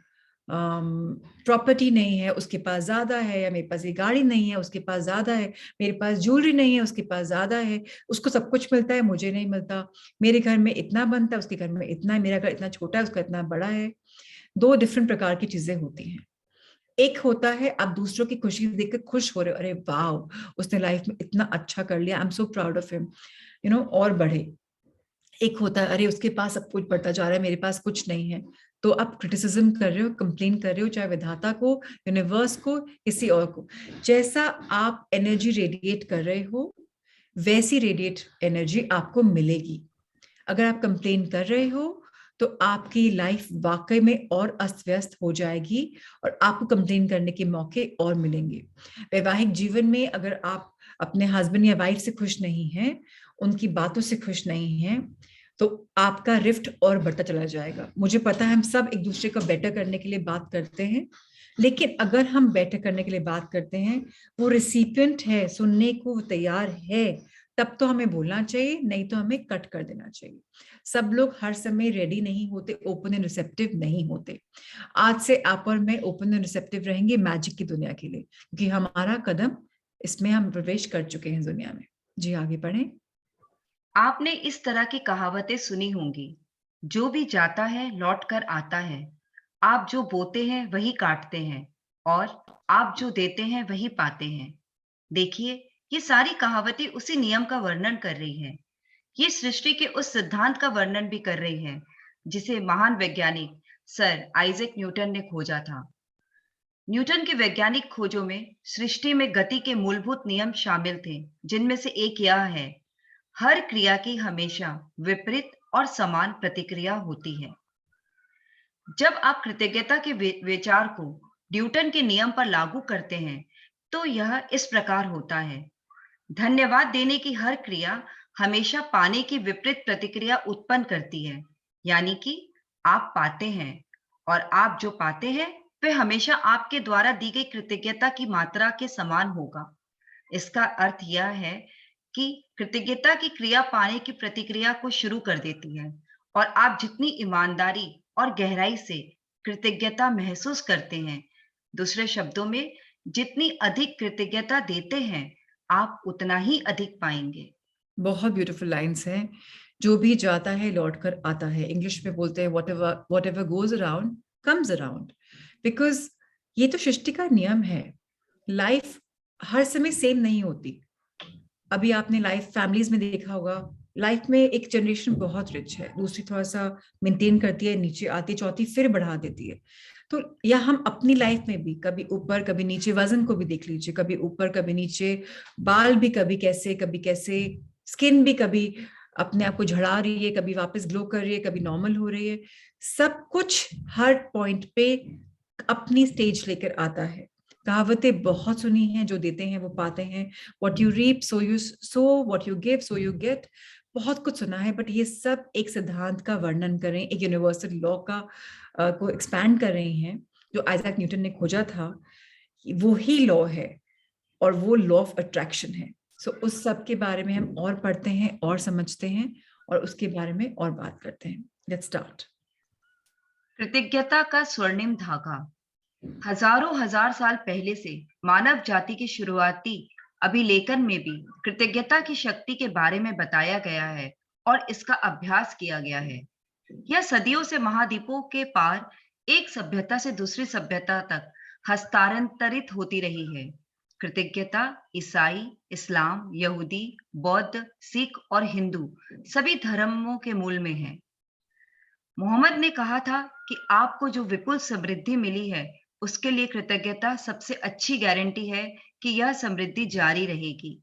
A: प्रॉपर्टी नहीं है, उसके पास ज्यादा है, या मेरे पास ये गाड़ी नहीं है, उसके पास ज्यादा है, मेरे पास ज्वेलरी नहीं है, उसके पास ज्यादा है, उसको सब कुछ मिलता है, मुझे नहीं मिलता, मेरे घर में इतना बनता है, उसके घर में इतना है, मेरा घर इतना छोटा है, उसका इतना बड़ा है। दो डिफरेंट प्रकार की चीजें होती हैं। एक होता है आप दूसरों की खुशी देखकर खुश हो रहे हो, अरे वाह उसने लाइफ में इतना अच्छा कर लिया, I am so proud of him, और बढ़े। एक होता है अरे उसके पास सब कुछ बढ़ता जा रहा है, मेरे पास कुछ नहीं है। तो आप क्रिटिसिज्म कर रहे हो, कंप्लेन कर रहे हो, चाहे विधाता को, यूनिवर्स को, किसी और को। जैसा आप एनर्जी रेडिएट कर रहे हो वैसी रेडिएट एनर्जी आपको मिलेगी। अगर आप कंप्लेन कर रहे हो तो आपकी लाइफ वाकई में और अस्त व्यस्त हो जाएगी और आपको कंप्लेन करने के मौके और मिलेंगे। वैवाहिक जीवन में अगर आप अपने हस्बैंड या वाइफ से खुश नहीं हैं, उनकी बातों से खुश नहीं हैं, तो आपका रिफ्ट और बढ़ता चला जाएगा। मुझे पता है हम सब एक दूसरे को बेटर करने के लिए बात करते हैं, लेकिन अगर हम बेटर करने के लिए बात करते हैं, वो रिसिपिएंट है, सुनने को वो तैयार है, तब तो हमें बोलना चाहिए, नहीं तो हमें कट कर देना चाहिए। सब लोग हर समय रेडी नहीं होते, ओपन एंड रिसेप्टिव नहीं होते। आज से आप और मैं ओपन एंड रिसेप्टिव रहेंगे मैजिक की दुनिया के लिए, क्योंकि हमारा कदम इसमें हम प्रवेश कर चुके हैं दुनिया में। जी आगे बढ़ें।
B: आपने इस तरह की कहावतें सुनी होंगी, जो भी जाता है लौट कर आता है। आप जो बोते हैं वही काटते हैं, और आप जो देते हैं वही पाते हैं। देखिए, ये सारी कहावतें उसी नियम का वर्णन कर रही हैं। ये सृष्टि के उस सिद्धांत का वर्णन भी कर रही है जिसे महान वैज्ञानिक सर आइजैक न्यूटन ने खोजा था। न्यूटन की वैज्ञानिक खोजों में सृष्टि में गति के मूलभूत नियम शामिल थे, जिनमें से एक यह है: हर क्रिया की हमेशा विपरीत और समान प्रतिक्रिया होती है। जब आप कृतज्ञता के विचार को न्यूटन के नियम पर लागू करते हैं, तो यह इस प्रकार होता है। धन्यवाद देने की हर क्रिया हमेशा पाने की विपरीत प्रतिक्रिया उत्पन्न करती है। यानी कि आप पाते हैं, और आप जो पाते हैं वह हमेशा आपके द्वारा दी गई कृतज्ञता की मात्रा के समान होगा। इसका अर्थ यह है कि कृतज्ञता की क्रिया पाने की प्रतिक्रिया को शुरू कर देती है, और आप जितनी ईमानदारी और गहराई से कृतज्ञता महसूस करते हैं, दूसरे शब्दों में, जितनी अधिक कृतज्ञता देते हैं, आप उतना ही अधिक पाएंगे।
A: बहुत ब्यूटीफुल लाइंस हैं। जो भी जाता है लौट कर आता है, इंग्लिश में बोलते हैं what ever goes around comes around. Because ये तो सृष्टि का नियम है। लाइफ हर समय सेम नहीं होती। अभी आपने लाइफ फैमिलीज में देखा होगा, लाइफ में एक जनरेशन बहुत रिच है, दूसरी थोड़ा सा मेंटेन करती है, नीचे आती, चौथी फिर बढ़ा देती है। तो या हम अपनी लाइफ में भी कभी ऊपर कभी नीचे, वजन को भी देख लीजिए, कभी ऊपर कभी नीचे, बाल भी कभी कैसे, स्किन भी कभी अपने आप को झड़ा रही है, कभी वापस ग्लो कर रही है, कभी नॉर्मल हो रही है। सब कुछ हर पॉइंट पे अपनी स्टेज लेकर आता है। कहावतें बहुत सुनी हैं, जो देते हैं वो पाते हैं, what you reap so you sow, what you give so you get. बहुत कुछ सुना है, बट ये सब एक सिद्धांत का वर्णन कर रहे हैं, एक यूनिवर्सल लॉ का को एक्सपैंड कर रहे हैं, जो आइजैक न्यूटन ने खोजा था। वो ही लॉ है, और वो लॉ ऑफ अट्रैक्शन है। सो उस सब के बारे में हम और पढ़ते हैं और समझते हैं, और उसके बारे में और बात करते हैं। Let's start.
B: कृतज्ञता का स्वर्णिम धागा। हजारों हजार साल पहले से मानव जाति के शुरुआती अभिलेखन में भी कृतज्ञता की शक्ति के बारे में बताया गया है, और इसका अभ्यास किया गया है। यह सदियों से महाद्वीपों के पार एक सभ्यता से दूसरी सभ्यता तक हस्तांतरित होती रही है। कृतज्ञता ईसाई, इस्लाम, यहूदी, बौद्ध, सिख और हिंदू सभी धर्मों के मूल में है। मोहम्मद ने कहा था कि आपको जो विपुल समृद्धि मिली है, उसके लिए कृतज्ञता सबसे अच्छी गारंटी है कि यह समृद्धि जारी रहेगी।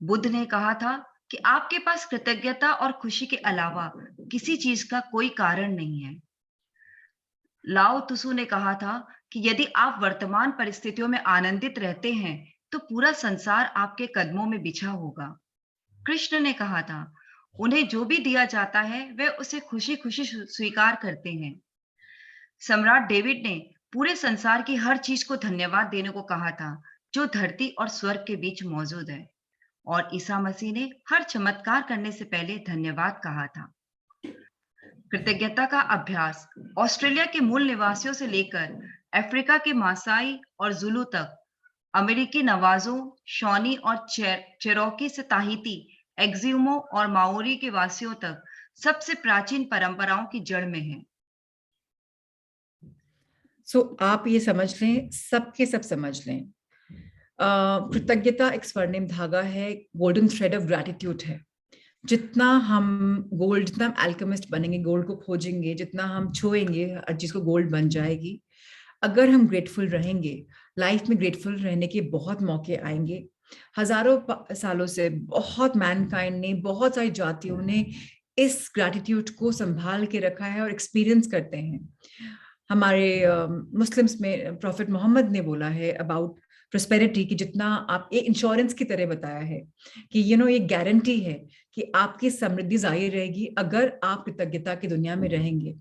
B: बुद्ध ने कहा था कि आपके पास कृतज्ञता और खुशी के अलावा किसी चीज का कोई कारण नहीं है। लाओ त्सु ने कहा था कि यदि आप वर्तमान परिस्थितियों में आनंदित रहते हैं, तो पूरा संसार आपके कदमों में बिछा होगा। कृष्ण ने कहा था, उन्हें जो भी दिया जाता है वे उसे खुशी खुशी स्वीकार करते हैं। सम्राट डेविड ने पूरे संसार की हर चीज को धन्यवाद देने को कहा था, जो धरती और स्वर्ग के बीच मौजूद है। और ईसा मसीह ने हर चमत्कार करने से पहले धन्यवाद कहा था। कृतज्ञता का अभ्यास ऑस्ट्रेलिया के मूल निवासियों से लेकर अफ्रीका के मासाई और जुलू तक, अमेरिकी नवाजों, शॉनी और चेरोकी से ताहिती, एक्जिमो और माओरी के वासियों तक सबसे प्राचीन परंपराओं की जड़ में है।
A: सो आप ये समझ लें, सबके सब समझ लें, कृतज्ञता एक स्वर्णिम धागा है, गोल्डन थ्रेड ऑफ ग्रैटिट्यूड है। जितना हम गोल्ड, जितना हम अल्केमिस्ट बनेंगे, गोल्ड को खोजेंगे, जितना हम छुएंगे हर चीज को गोल्ड बन जाएगी। अगर हम ग्रेटफुल रहेंगे, लाइफ में ग्रेटफुल रहने के बहुत मौके आएंगे। हजारों सालों से बहुत मैनकाइंड ने, बहुत सारी जातियों ने इस ग्रैटिट्यूड को संभाल के रखा है और एक्सपीरियंस करते हैं। हमारे मुस्लिम्स में प्रॉफिट मोहम्मद ने बोला है अबाउट प्रोस्पेरिटी की, जितना आप ये इंश्योरेंस की तरह बताया है कि ये गारंटी है कि आपकी समृद्धि जारी रहेगी अगर आप कृतज्ञता की दुनिया में रहेंगे।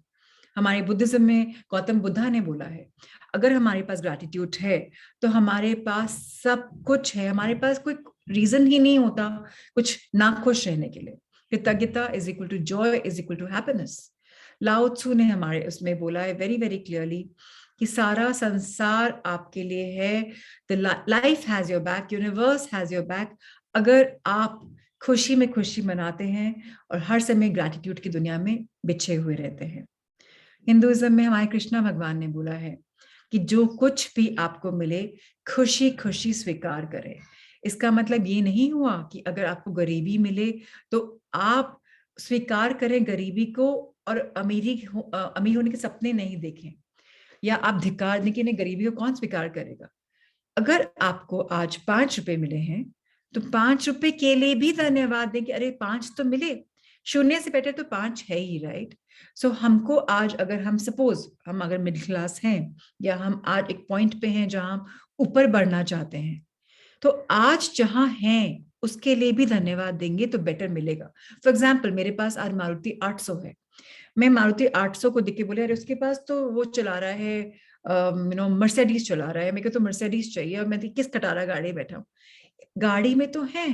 A: हमारे बुद्धिज्म में गौतम बुद्धा ने बोला है, अगर हमारे पास ग्रैटिट्यूड है तो हमारे पास सब कुछ है, हमारे पास कोई रीजन ही नहीं होता कुछ ना खुश रहने के लिए। कृतज्ञता is equal to joy, is equal to happiness. Lao Tzu ने हमारे उसमें बोला है वेरी वेरी क्लियरली कि सारा संसार आपके लिए है। The life has your back, universe has your back, अगर आप खुशी में खुशी मनाते हैं और हर समय ग्रैटिट्यूड की दुनिया में बिछे हुए रहते हैं। हिंदुइज्म में हमारे कृष्णा भगवान ने बोला है कि जो कुछ भी आपको मिले खुशी खुशी स्वीकार करें। इसका मतलब ये नहीं हुआ कि अगर आपको गरीबी मिले तो आप स्वीकार करें गरीबी को और अमीर होने के सपने नहीं देखें, या आप धिक्कार दें कि नहीं गरीबी को कौन स्वीकार करेगा। अगर आपको आज 5 रुपए मिले हैं तो 5 रुपए के लिए भी धन्यवाद दें कि अरे 5 तो मिले, शून्य से बेटर तो 5 है ही, राइट। सो हमको आज, अगर हम सपोज हम अगर मिडिल क्लास हैं या हम आज एक पॉइंट पे हैं जहां हम ऊपर बढ़ना चाहते हैं, तो आज जहां हैं उसके लिए भी धन्यवाद देंगे तो बेटर मिलेगा। फॉर एग्जाम्पल मेरे पास आज मारुति 800 है, मैं मारुति 800 को देख के बोले अरे उसके पास तो वो चला रहा है मर्सिडीज चला रहा है, मेरे को तो मर्सिडीज चाहिए, और मैं किस कटारा गाड़ी बैठा हूँ। गाड़ी में तो है,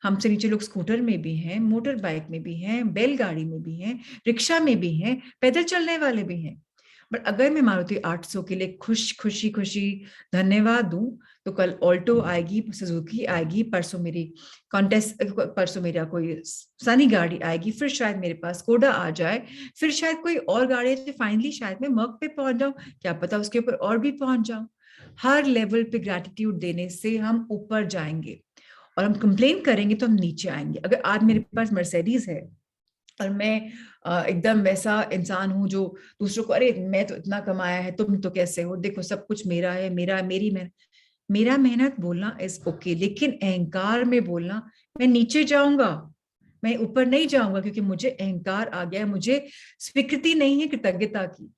A: हमसे नीचे लोग स्कूटर में भी हैं, मोटर बाइक में भी हैं, बैलगाड़ी में भी हैं, रिक्शा में भी हैं, पैदल चलने वाले भी हैं। बट अगर मैं मारुति 800 के लिए खुशी खुशी धन्यवाद दूं तो कल ऑल्टो आएगी, सुजुकी आएगी, परसों मेरा कोई सनी गाड़ी आएगी, फिर शायद मेरे पास कोडा आ जाए, फिर शायद कोई और गाड़ी, फाइनली शायद मैं मर्क पे पहुंच जाऊं, क्या पता उसके ऊपर और भी पहुंच जाऊं। हर लेवल पे ग्रैटिट्यूड देने से हम ऊपर जाएंगे, और हम कंप्लेन करेंगे तो हम नीचे आएंगे। अगर आज मेरे पास मर्सिडीज है और मैं एकदम वैसा इंसान हूं जो दूसरों को, अरे मैं तो इतना कमाया है, तुम तो कैसे हो, देखो सब कुछ मेरा है, मेरा मेहनत बोलना इज ओके, लेकिन अहंकार में बोलना मैं नीचे जाऊंगा, मैं ऊपर नहीं जाऊंगा, क्योंकि मुझे अहंकार आ गया, मुझे स्वीकृति नहीं है कृतज्ञता की।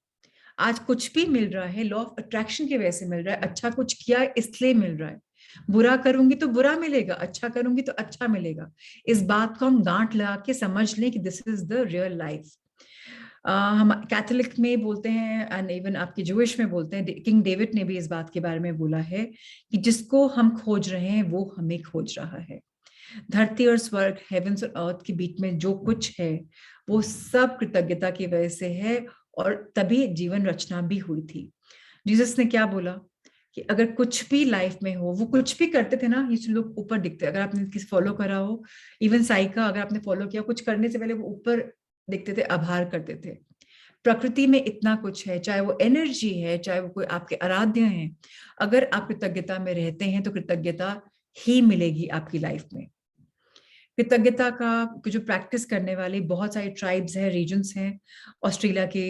A: आज कुछ भी मिल रहा है लॉ ऑफ अट्रैक्शन की वजह से मिल रहा है, अच्छा कुछ किया इसलिए मिल रहा है। बुरा करूंगी तो बुरा मिलेगा, अच्छा करूंगी तो अच्छा मिलेगा। इस बात को हम गांठ लगा के समझ लें कि this is the real life. हम कैथोलिक में बोलते हैं एंड इवन आपके जूइश में बोलते हैं, किंग डेविड ने भी इस बात के बारे में बोला है कि जिसको हम खोज रहे हैं वो हमें खोज रहा है। धरती और स्वर्ग, हेवंस और अर्थ के बीच में जो कुछ है वो सब कृतज्ञता की वजह से है, और तभी जीवन रचना भी हुई थी। जीसस ने क्या बोला कि अगर कुछ भी लाइफ में हो, वो कुछ भी करते थे ना, ये लोग ऊपर दिखते, अगर आपने किसी फॉलो करा हो, इवन साई का अगर आपने फॉलो किया, कुछ करने से पहले वो ऊपर दिखते थे, आभार करते थे। प्रकृति में इतना कुछ है, चाहे वो एनर्जी है, चाहे वो कोई आपके आराध्य हैं, अगर आप कृतज्ञता में रहते हैं तो कृतज्ञता ही मिलेगी आपकी लाइफ में। कृतज्ञता का जो प्रैक्टिस करने वाले बहुत सारे ट्राइब्स हैं, रीजन्स हैं, ऑस्ट्रेलिया के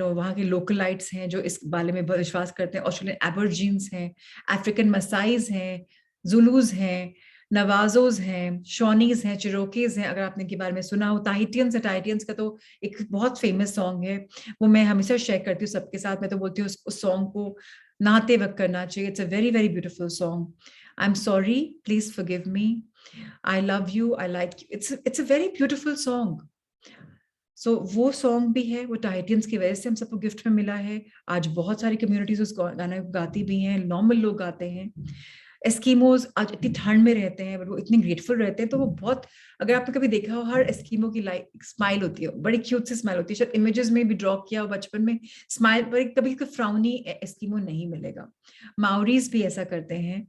A: वहाँ के लोकलाइट्स हैं जो इस बारे में बहुत विश्वास करते हैं, ऑस्ट्रेलियन एबरजीन्स हैं, अफ्रीकन मसाइज हैं, जुलूज हैं, नवाजोज हैं, शॉनीज हैं, चिरोकीज हैं, अगर आपने के बारे में सुना हो, ताहिटियंस है, ताहिटियंस का तो एक बहुत फेमस सॉन्ग है, वो मैं हमेशा शेयर करती हूँ सबके साथ। मैं तो बोलती हूँ उस सॉन्ग को नहाते वक्त करना चाहिए, it's a very very beautiful song. I am sorry, please forgive me, I love you, I like you. It's a very beautiful song. So वो सॉन्ग भी है, वो टाइटियंस की वजह से हम सबको गिफ्ट में मिला है। आज बहुत सारी कम्युनिटीज उस गाने को गाती भी हैं, नॉर्मल लोग गाते हैं। एस्कीमोज आज इतनी ठंड में रहते हैं बट वो इतनी ग्रेटफुल रहते हैं, तो वो बहुत, अगर आपने कभी देखा हो, हर एस्कीमो की लाइक स्माइल होती है, बड़ी क्यूट सी स्माइल होती है, शायद इमेजेस में भी ड्रॉ किया हो बचपन में स्माइल, पर कभी कोई फ्राउनी एस्कीमो नहीं मिलेगा। माओरीज भी ऐसा करते हैं,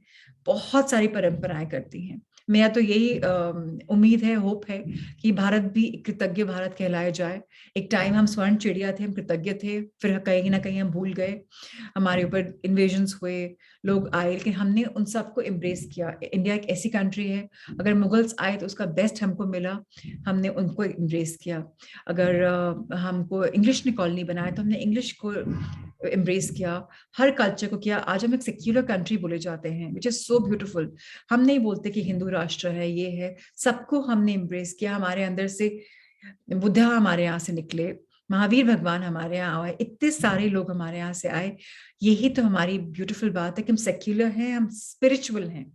A: बहुत सारी परंपराएं करती हैं। मेरा तो यही उम्मीद है, होप है कि भारत भी एक कृतज्ञ भारत कहलाया जाए। एक टाइम हम स्वर्ण चिड़िया थे, हम कृतज्ञ थे, फिर कहीं ना कहीं हम भूल गए, हमारे ऊपर इन्वेजन्स हुए, लोग आए, लेकिन हमने उन सबको एम्ब्रेस किया। इंडिया एक ऐसी कंट्री है, अगर मुगल्स आए तो उसका बेस्ट हमको मिला, हमने उनको एम्ब्रेस किया। अगर हमको इंग्लिश ने कॉलोनी बनाया तो हमने इंग्लिश को एम्ब्रेस किया, हर कल्चर को किया। आज हम एक सेक्युलर कंट्री बोले जाते हैं, विच इज सो ब्यूटीफुल। हम नहीं बोलते कि हिंदू राष्ट्र है, ये है, सबको हमने एम्ब्रेस किया। हमारे अंदर से बुद्धा हमारे यहाँ से निकले, महावीर भगवान हमारे यहाँ आए, इतने सारे लोग हमारे यहाँ से आए। यही तो हमारी ब्यूटीफुल बात है कि हम सेक्युलर हैं, हम स्पिरिचुअल हैं,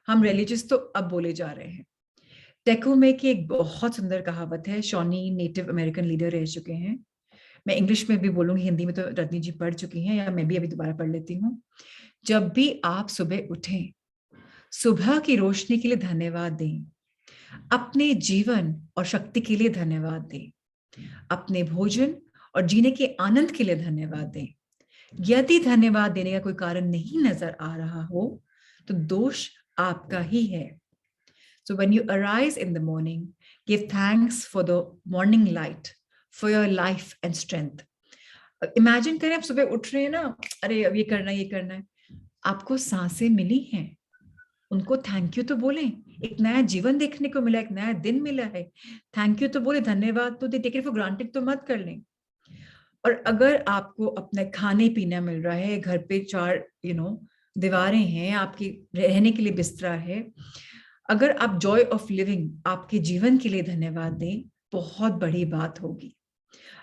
A: हम रिलीजियस तो अब बोले जा रहे हैं। टेको में की एक बहुत सुंदर कहावत है, शॉनी नेटिव अमेरिकन लीडर रह चुके हैं, मैं इंग्लिश में भी बोलूंगी, हिंदी में तो रजनी जी पढ़ चुकी हैं, या मैं भी अभी दोबारा पढ़ लेती हूँ। जब भी आप सुबह उठें, सुबह की रोशनी के लिए धन्यवाद दें, अपने जीवन और शक्ति के लिए धन्यवाद दें, अपने भोजन और जीने के आनंद के लिए धन्यवाद दें। यदि धन्यवाद देने का कोई कारण नहीं नजर आ रहा हो तो दोष आपका ही है। So when you arise in the morning, give thanks for the morning light, for your life and strength. Imagine करें आप सुबह उठ रहे हैं ना, अरे अब ये करना है, ये करना है, आपको सांसें मिली हैं, उनको थैंक यू तो बोलें। एक नया जीवन देखने को मिला, एक नया दिन मिला है, थैंक यू तो बोले, धन्यवाद तो दे, टेक इट फॉर ग्रांटेड तो मत कर लें। और अगर आपको अपने खाने पीना मिल रहा है, घर पे चार दीवारें हैं, आपकी रहने के लिए बिस्तरा है, अगर आप जॉय ऑफ लिविंग, आपके जीवन के लिए धन्यवाद दें, बहुत बड़ी बात होगी।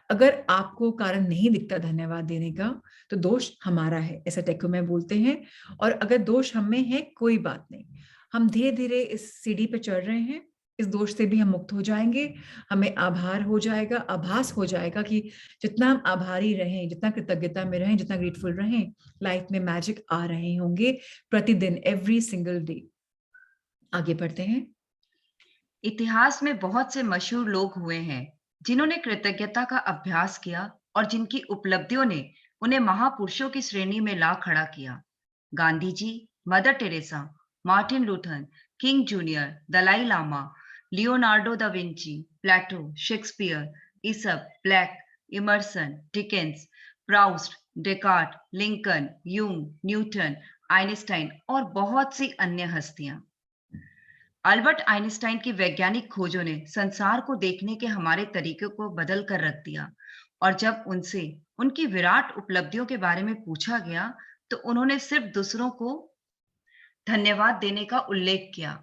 A: अगर आपको कारण नहीं दिखता धन्यवाद देने का तो दोष हमारा है, ऐसा टेको में बोलते हैं। और अगर दोष हम में है, कोई बात नहीं, हम धीरे धीरे इस सीढ़ी पे चढ़ रहे हैं, इस दोष से भी हम मुक्त हो जाएंगे। हमें आभार हो जाएगा, आभास हो जाएगा कि जितना हम आभारी रहें, जितना कृतज्ञता में रहें, जितना ग्रेटफुल रहें, लाइफ में मैजिक आ रहे होंगे प्रतिदिन, एवरी सिंगल डे। आगे बढ़ते हैं।
B: इतिहास में बहुत से मशहूर लोग हुए हैं जिन्होंने कृतज्ञता का अभ्यास किया और जिनकी उपलब्धियों ने उन्हें महापुरुषों की श्रेणी में ला खड़ा किया। Gandhi ji, Mother Teresa, Martin Luther King Junior, Dalai Lama, Leonardo da Vinci, Plato, Shakespeare, Aesop, Blake, Emerson, Dickens, Proust, Descartes, Lincoln, Jung, Newton, Einstein और बहुत सी अन्य हस्तियां। अल्बर्ट आइंस्टाइन की वैज्ञानिक खोजों ने संसार को देखने के हमारे तरीके को बदल कर रख दिया, और जब उनसे उनकी विराट उपलब्धियों के बारे में पूछा गया तो उन्होंने सिर्फ दूसरों को धन्यवाद देने का उल्लेख किया।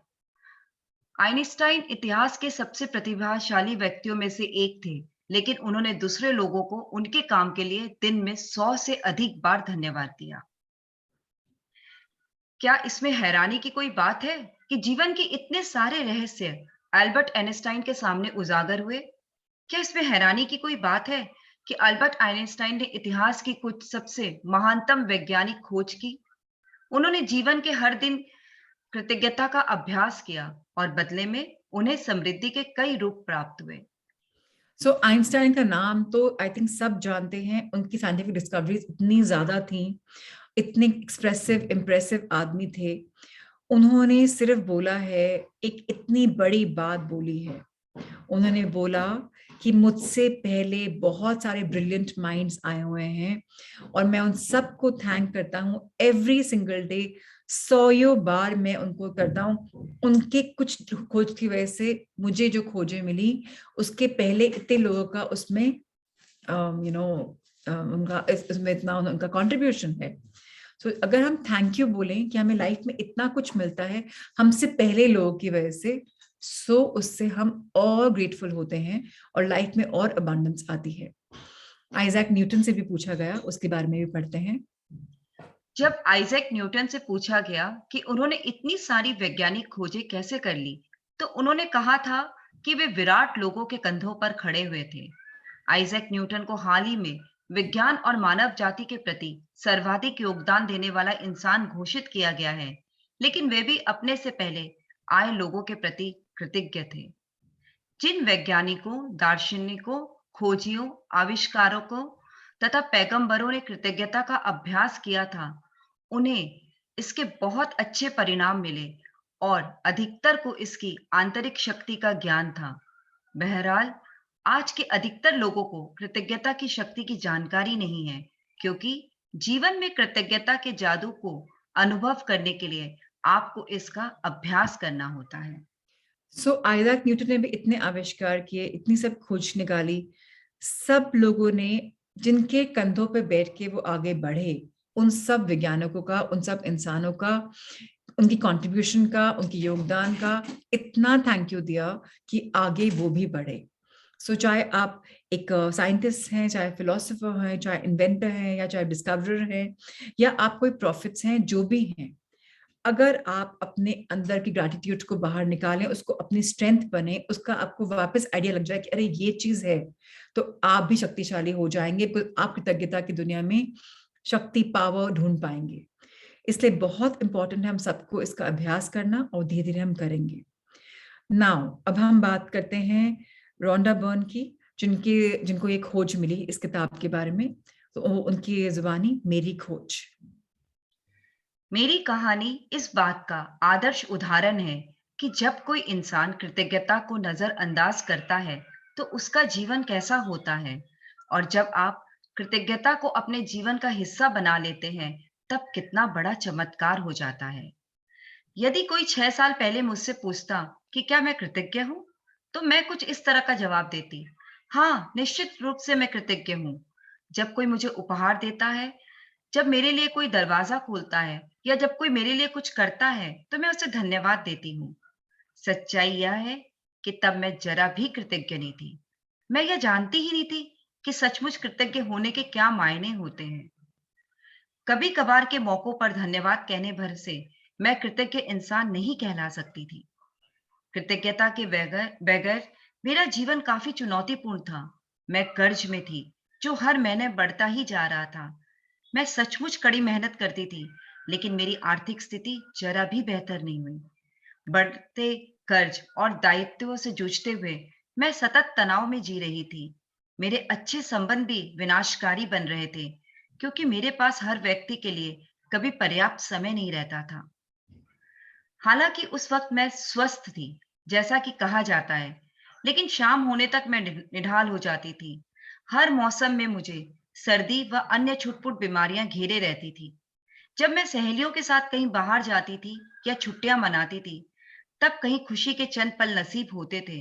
B: आइंस्टाइन इतिहास के सबसे प्रतिभाशाली व्यक्तियों में से एक थे, लेकिन उन्होंने दूसरे लोगों को उनके काम के लिए दिन में 100 से अधिक बार धन्यवाद दिया। क्या इसमें हैरानी की कोई बात है कि जीवन के इतने सारे रहस्य अल्बर्ट आइंस्टाइन के सामने उजागर हुए? क्या इसमें हैरानी की कोई बात है कि अल्बर्ट आइंस्टाइन ने इतिहास की कुछ सबसे महानतम वैज्ञानिक खोज की? उन्होंने जीवन के हर दिन कृतज्ञता का अभ्यास किया और बदले में उन्हें समृद्धि के कई रूप प्राप्त हुए।
A: सो आइंस्टाइन का नाम तो आई थिंक सब जानते हैं, उनकी साइंटिफिक डिस्कवरीज इतनी ज्यादा थी, इतने एक्सप्रेसिव इम्प्रेसिव आदमी थे। उन्होंने सिर्फ बोला है, एक इतनी बड़ी बात बोली है, उन्होंने बोला कि मुझसे पहले बहुत सारे ब्रिलियंट माइंड्स आए हुए हैं और मैं उन सबको थैंक करता हूँ एवरी सिंगल डे, 100 बार मैं उनको करता हूँ। उनके कुछ खोज की वजह से मुझे जो खोजें मिली, उसके पहले इतने लोगों का उसमें उनका इसमें इतना उनका कंट्रीब्यूशन है। तो अगर हम थैंक यू बोलें कि हमें लाइफ में इतना कुछ मिलता है हमसे पहले लोगों की वजह से, सो उससे हम और ग्रेटफुल होते हैं और लाइफ में और अबंडेंस आती है। आइजैक न्यूटन से भी पूछा गया, उसके बारे में भी पढ़ते हैं।
B: जब आइजैक न्यूटन से पूछा गया कि उन्होंने इतनी सारी वैज्ञानिक खोजें कैसे कर ली, तो उन्होंने कहा था कि वे विराट लोगों के कंधों पर खड़े हुए थे। आइजैक न्यूटन को हाल ही में विज्ञान और मानव जाति के प्रति सर्वाधिक योगदान देने वाला इंसान घोषित किया गया है, लेकिन वे भी अपने से पहले आए लोगों के प्रति कृतज्ञ थे। जिन वैज्ञानिकों, दार्शनिकों, खोजियों, आविष्कारकों तथा पैगंबरों ने कृतज्ञता का अभ्यास किया था, उन्हें इसके बहुत अच्छे परिणाम मिले और अधिकतर को इसकी आंतरिक शक्ति का ज्ञान था। बहरहाल, आज के अधिकतर लोगों को कृतज्ञता की शक्ति की जानकारी नहीं है, क्योंकि जीवन में कृतज्ञता के जादू को अनुभव करने के लिए आपको इसका अभ्यास करना होता है।
A: सो आइजैक न्यूटन ने भी इतने आविष्कार किए, इतनी सब खोज निकाली, सब लोगों ने जिनके कंधों पे बैठ के वो आगे बढ़े, उन सब वैज्ञानिकों का, उन सब इंसानों का, उनकी कंट्रीब्यूशन का, उनकी योगदान का इतना थैंक यू दिया कि आगे वो भी बढ़े। सो चाहे आप एक साइंटिस्ट हैं, चाहे फिलोसोफर हैं, चाहे इन्वेंटर हैं, या चाहे डिस्कवरर हैं, या आप कोई प्रॉफिट्स हैं, जो भी हैं, अगर आप अपने अंदर की ग्रैटिट्यूड को बाहर निकालें, उसको अपनी स्ट्रेंथ बने, उसका आपको वापस आइडिया लग जाए कि अरे ये चीज है, तो आप भी शक्तिशाली हो जाएंगे। आप कृतज्ञता की दुनिया में शक्ति, पावर ढूंढ पाएंगे। इसलिए बहुत इंपॉर्टेंट है हम सबको इसका अभ्यास करना, और धीरे धीरे हम करेंगे। नाउ अब हम बात करते हैं रोंडा बर्न की, जिनको ये खोज मिली इस किताब के बारे में। तो उनकी जुबानी, मेरी खोज।
B: मेरी कहानी इस बात का आदर्श उदाहरण है कि जब कोई इंसान कृतज्ञता को नजरअंदाज करता है तो उसका जीवन कैसा होता है, और जब आप कृतज्ञता को अपने जीवन का हिस्सा बना लेते हैं तब कितना बड़ा चमत्कार हो जाता है। यदि कोई 6 साल पहले मुझसे पूछता कि क्या मैं कृतज्ञ हूँ, तो मैं कुछ इस तरह का जवाब देती: हाँ, निश्चित रूप से मैं कृतज्ञ हूँ। जब कोई मुझे उपहार देता है, जब मेरे लिए कोई दरवाजा खोलता है, या जब कोई मेरे लिए कुछ करता है, तो मैं उसे धन्यवाद देती हूँ। सच्चाई यह है कि तब मैं जरा भी कृतज्ञ नहीं थी। मैं यह जानती ही नहीं थी कि सचमुच कृतज्ञ होने के क्या मायने होते हैं। कभी कभार के मौकों पर धन्यवाद कहने भर से मैं कृतज्ञ इंसान नहीं कहला सकती थी। कृतज्ञता के बगैर बगैर मेरा जीवन काफी चुनौतीपूर्ण था। मैं कर्ज में थी, जो हर महीने बढ़ता ही जा रहा था। मैं सचमुच कड़ी मेहनत करती थी, लेकिन मेरी आर्थिक स्थिति जरा भी बेहतर नहीं हुई। बढ़ते कर्ज और दायित्वों से जूझते हुए मैं सतत तनाव में जी रही थी। मेरे अच्छे संबंध भी विनाशकारी बन रहे थे, क्योंकि मेरे पास हर व्यक्ति के लिए कभी पर्याप्त समय नहीं रहता था। हालांकि उस वक्त मैं स्वस्थ थी, जैसा कि कहा जाता है, लेकिन शाम होने तक मैं निढाल हो जाती थी। हर मौसम में मुझे सर्दी व अन्य छुटपुट बीमारियां घेरे रहती थी। जब मैं सहेलियों के साथ कहीं बाहर जाती थी या छुट्टियां मनाती थी, तब कहीं खुशी के चंद पल नसीब होते थे,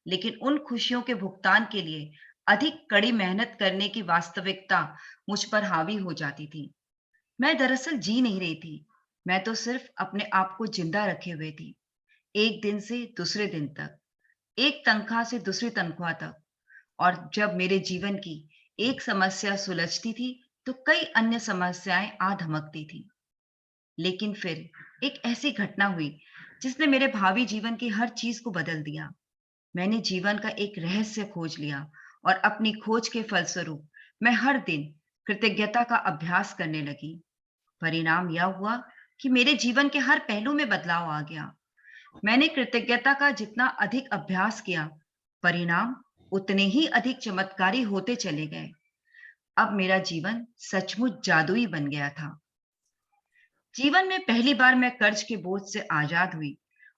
B: लेकिन उन खुशियों के भुगतान के लिए अधिक कड़ी मेहनत करने की वास्तविकता मुझ पर हावी हो जाती थी। मैं दरअसल जी नहीं रही थी, मैं तो सिर्फ अपने आप को जिंदा रखे हुए थी, एक दिन से दूसरे दिन तक, एक तनख्वाह से दूसरी तनख्वाह तक। और जब मेरे जीवन की एक समस्या सुलझती थी, तो कई अन्य समस्याएं आ धमकती थी। लेकिन फिर एक ऐसी घटना हुई जिसने मेरे भावी जीवन की हर चीज को बदल दिया। मैंने जीवन का एक रहस्य खोज लिया, और अपनी खोज के फलस्वरूप मैं हर दिन कृतज्ञता का अभ्यास करने लगी। परिणाम यह हुआ कि मेरे जीवन के हर पहलू में बदलाव आ गया। मैंने कृतज्ञता का जितना अधिक अभ्यास किया, परिणाम उतने ही अधिक चमत्कारी होते चले गए। अब मेरा जीवन सचमुच जादुई बन गया था। जीवन में पहली बार मैं कर्ज के बोझ से आजाद हुई,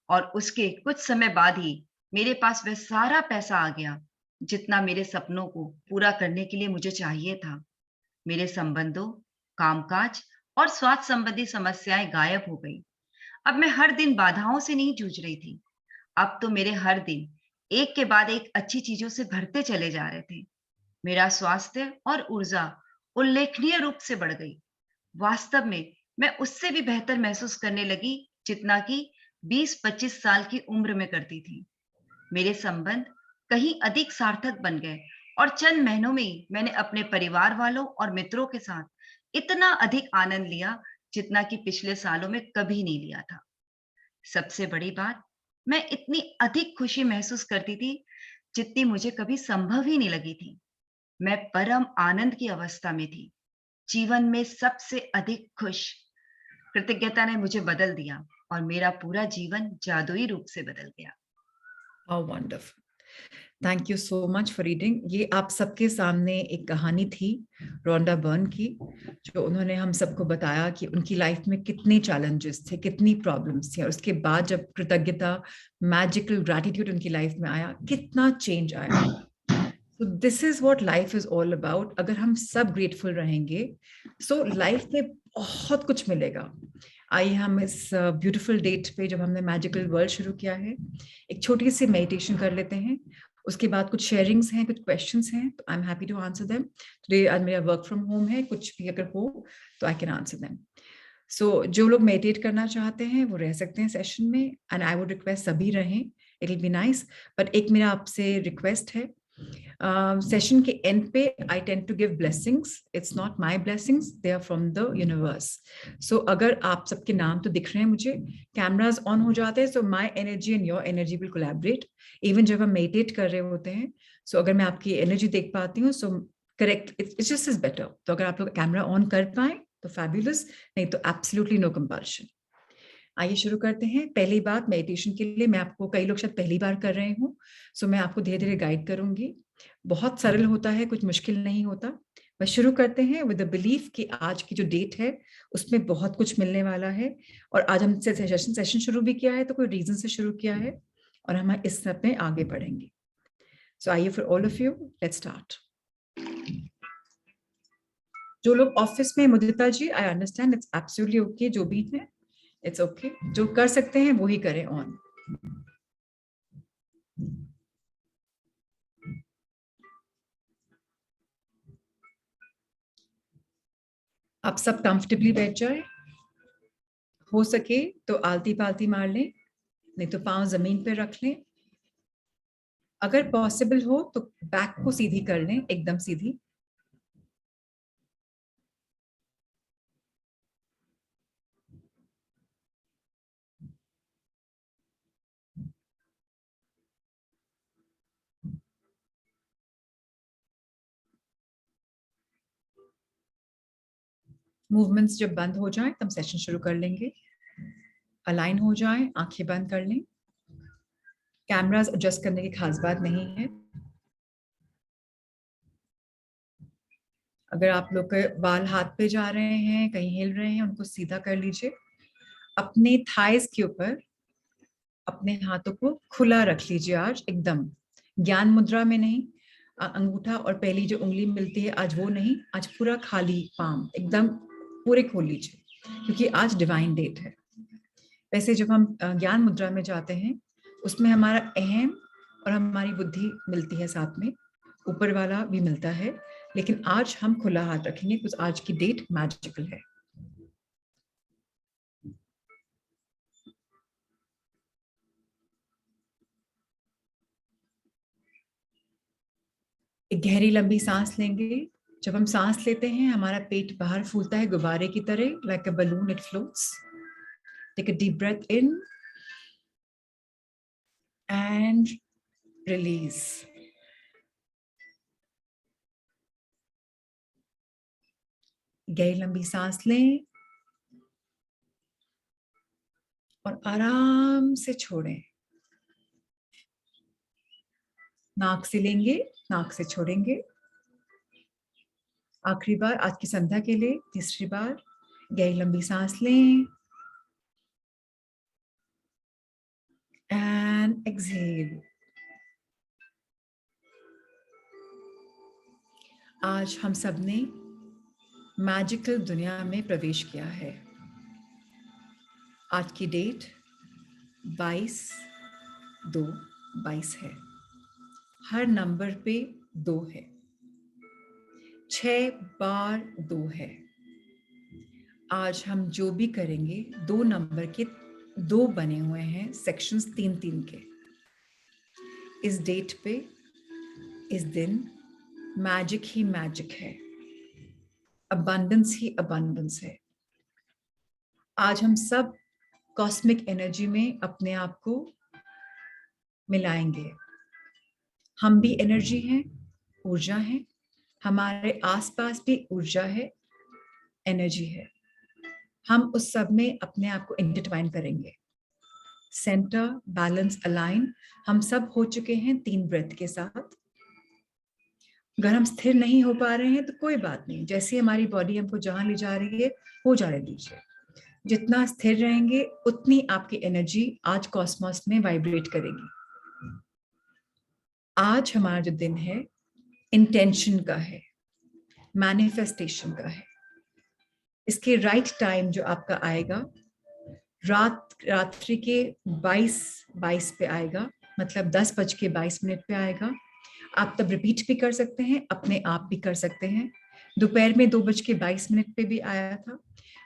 B: और उसके कुछ समय बाद ही मेरे पास वह सारा पैसा आ गया जितना मेरे सपनों को पूरा करने के लिए मुझे चाहिए था। मेरे संबंधों, कामकाज और स्वास्थ्य संबंधी समस्याएं गायब हो गई। अब मैं हर दिन बाधाओं से नहीं जूझ रही थी। अब तो मेरे हर दिन एक के बाद एक अच्छी चीजों से भरते चले जा रहे थे। मेरा स्वास्थ्य और ऊर्जा उल्लेखनीय रूप से बढ़ गई। वास्तव में मैं उससे भी बेहतर महसूस करने लगी जितना कि 20-25 साल की उम्र में करती थी। मेरे संबंध कहीं अधिक सार्थक बन गए, और चंद महीनों में ही मैंने अपने परिवार वालों और मित्रों के साथ इतना अधिक आनंद लिया जितना कि पिछले सालों में कभी नहीं लिया था। सबसे बड़ी बात, मैं इतनी अधिक खुशी महसूस करती थी जितनी मुझे कभी संभव ही नहीं लगी थी। मैं परम आनंद की अवस्था में थी, जीवन में सबसे अधिक खुश। कृतज्ञता ने मुझे बदल दिया, और मेरा पूरा जीवन जादुई रूप से बदल गया।
A: How wonderful. Thank you so much for reading. ये आप सबके सामने एक कहानी थी रोंडा बर्न की, जो उन्होंने हम सबको बताया कि उनकी लाइफ में कितने चैलेंजेस थे, कितनी प्रॉब्लम्स थी, और उसके बाद जब कृतज्ञता, मैजिकल ग्रैटिट्यूड उनकी लाइफ में आया, कितना चेंज आया। तो this is what life is all about. अगर हम सब ग्रेटफुल रहेंगे सो लाइफ में बहुत कुछ मिलेगा। आइए हम इस ब्यूटीफुल डेट पे, जब हमने मैजिकल वर्ल्ड शुरू किया है, एक छोटी सी मेडिटेशन कर लेते हैं। उसके बाद कुछ शेयरिंग्स हैं, कुछ क्वेश्चंस हैं, तो I am happy to answer them. Today आज मेरा वर्क फ्रॉम होम है, कुछ भी अगर हो तो आई कैन आंसर देम। सो जो लोग मेडिटेट करना चाहते हैं वो रह सकते हैं सेशन में, एंड आई वुड रिक्वेस्ट सभी रहें, it will be nice. But एक मेरा आपसे रिक्वेस्ट है, सेशन के एंड पे I tend to give blessings. It's not my blessings, they are from the universe. So अगर आप सबके नाम तो दिख रहे हैं मुझे, कैमराज ऑन हो जाते हैं, so my energy and your energy will collaborate even जब हम मेडिटेट कर रहे होते हैं। सो अगर मैं आपकी एनर्जी देख पाती हूँ, so correct, it's just is better. तो अगर आप लोग कैमरा ऑन कर पाए तो फैबुलस, नहीं तो एब्सोल्युटली नो कंपल्शन। आइए शुरू करते हैं। पहली बात, मेडिटेशन के लिए मैं आपको, कई लोग शायद पहली बार कर रहे हूँ, सो मैं आपको धीरे धीरे गाइड करूंगी। बहुत सरल होता है, कुछ मुश्किल नहीं होता। बस शुरू करते हैं विद द बिलीफ कि आज की जो डेट है उसमें बहुत कुछ मिलने वाला है। और आज हम सेशन शुरू भी किया है तो कोई रीजन से शुरू किया है, और हम इस सब में आगे बढ़ेंगे। सो आइए for all of you, let's start. जो लोग ऑफिस में, Mudita ji I understand, it's absolutely okay, जो भी है इट्स ओके, जो कर सकते हैं वो ही करें ऑन। आप सब कंफर्टेबली बैठ जाए, हो सके तो आलती पालती मार लें, नहीं तो पांव जमीन पर रख लें। अगर पॉसिबल हो तो बैक को सीधी कर लें, एकदम सीधी। मूवमेंट्स जब बंद हो जाए तब सेशन शुरू कर लेंगे। अलाइन हो जाए, आंखें बंद कर लें। कैमरास एडजस्ट करने की खास बात नहीं है। अगर आप लोग के बाल हाथ पे जा रहे हैं, कहीं हिल रहे हैं, उनको सीधा कर लीजिए। अपने थाइस के ऊपर अपने हाथों को खुला रख लीजिए आज, एकदम ज्ञान मुद्रा में नहीं। अंगूठा और पहली जो उंगली मिलती है आज वो नहीं, आज पूरा खाली पाम एकदम पूरे खोल लीजिए, क्योंकि आज डिवाइन डेट है। वैसे जब हम ज्ञान मुद्रा में जाते हैं उसमें हमारा अहम और हमारी बुद्धि मिलती है साथ में, ऊपर वाला भी मिलता है, लेकिन आज हम खुला हाथ रखेंगे कुछ, आज की डेट मैजिकल है। एक गहरी लंबी सांस लेंगे। जब हम सांस लेते हैं हमारा पेट बाहर फूलता है गुब्बारे की तरह, like a balloon it floats. Take a deep breath in and release. गहरी लंबी सांस लें और आराम से छोड़ें। नाक से लेंगे, नाक से छोड़ेंगे। आखिरी बार आज की संध्या के लिए, तीसरी बार गहरी लंबी सांस लें एंड एक्सहेल। आज हम सब ने मैजिकल दुनिया में प्रवेश किया है। आज की डेट 22/2/22 है। हर नंबर पे 2 है। 6 बार 2 है। आज हम जो भी करेंगे 2 नंबर के 2 बने हुए हैं सेक्शंस 3-3 के। इस डेट पे, इस दिन मैजिक ही मैजिक है, अबंडेंस ही अबंडेंस है। आज हम सब कॉस्मिक एनर्जी में अपने आप को मिलाएंगे। हम भी एनर्जी हैं, ऊर्जा है, हमारे आसपास भी ऊर्जा है, एनर्जी है। हम उस सब में अपने आप को इंटरट्वाइन करेंगे। Centre, balance, align. हम सब हो चुके हैं 3 ब्रेथ के साथ। अगर हम स्थिर नहीं हो पा रहे हैं तो कोई बात नहीं, जैसे हमारी बॉडी हमको जहां ले जा रही है हो जाने दीजिए। जितना स्थिर रहेंगे उतनी आपकी एनर्जी आज कॉस्मोस में वाइब्रेट करेगी। आज हमारा जो दिन है इंटेंशन का है, मैनिफेस्टेशन का है। इसके राइट टाइम जो आपका आएगा रात्रि के 22 पे आएगा, मतलब 10:22 पे आएगा। आप तब रिपीट भी कर सकते हैं, अपने आप भी कर सकते हैं। दोपहर में 2:22 पे भी आया था।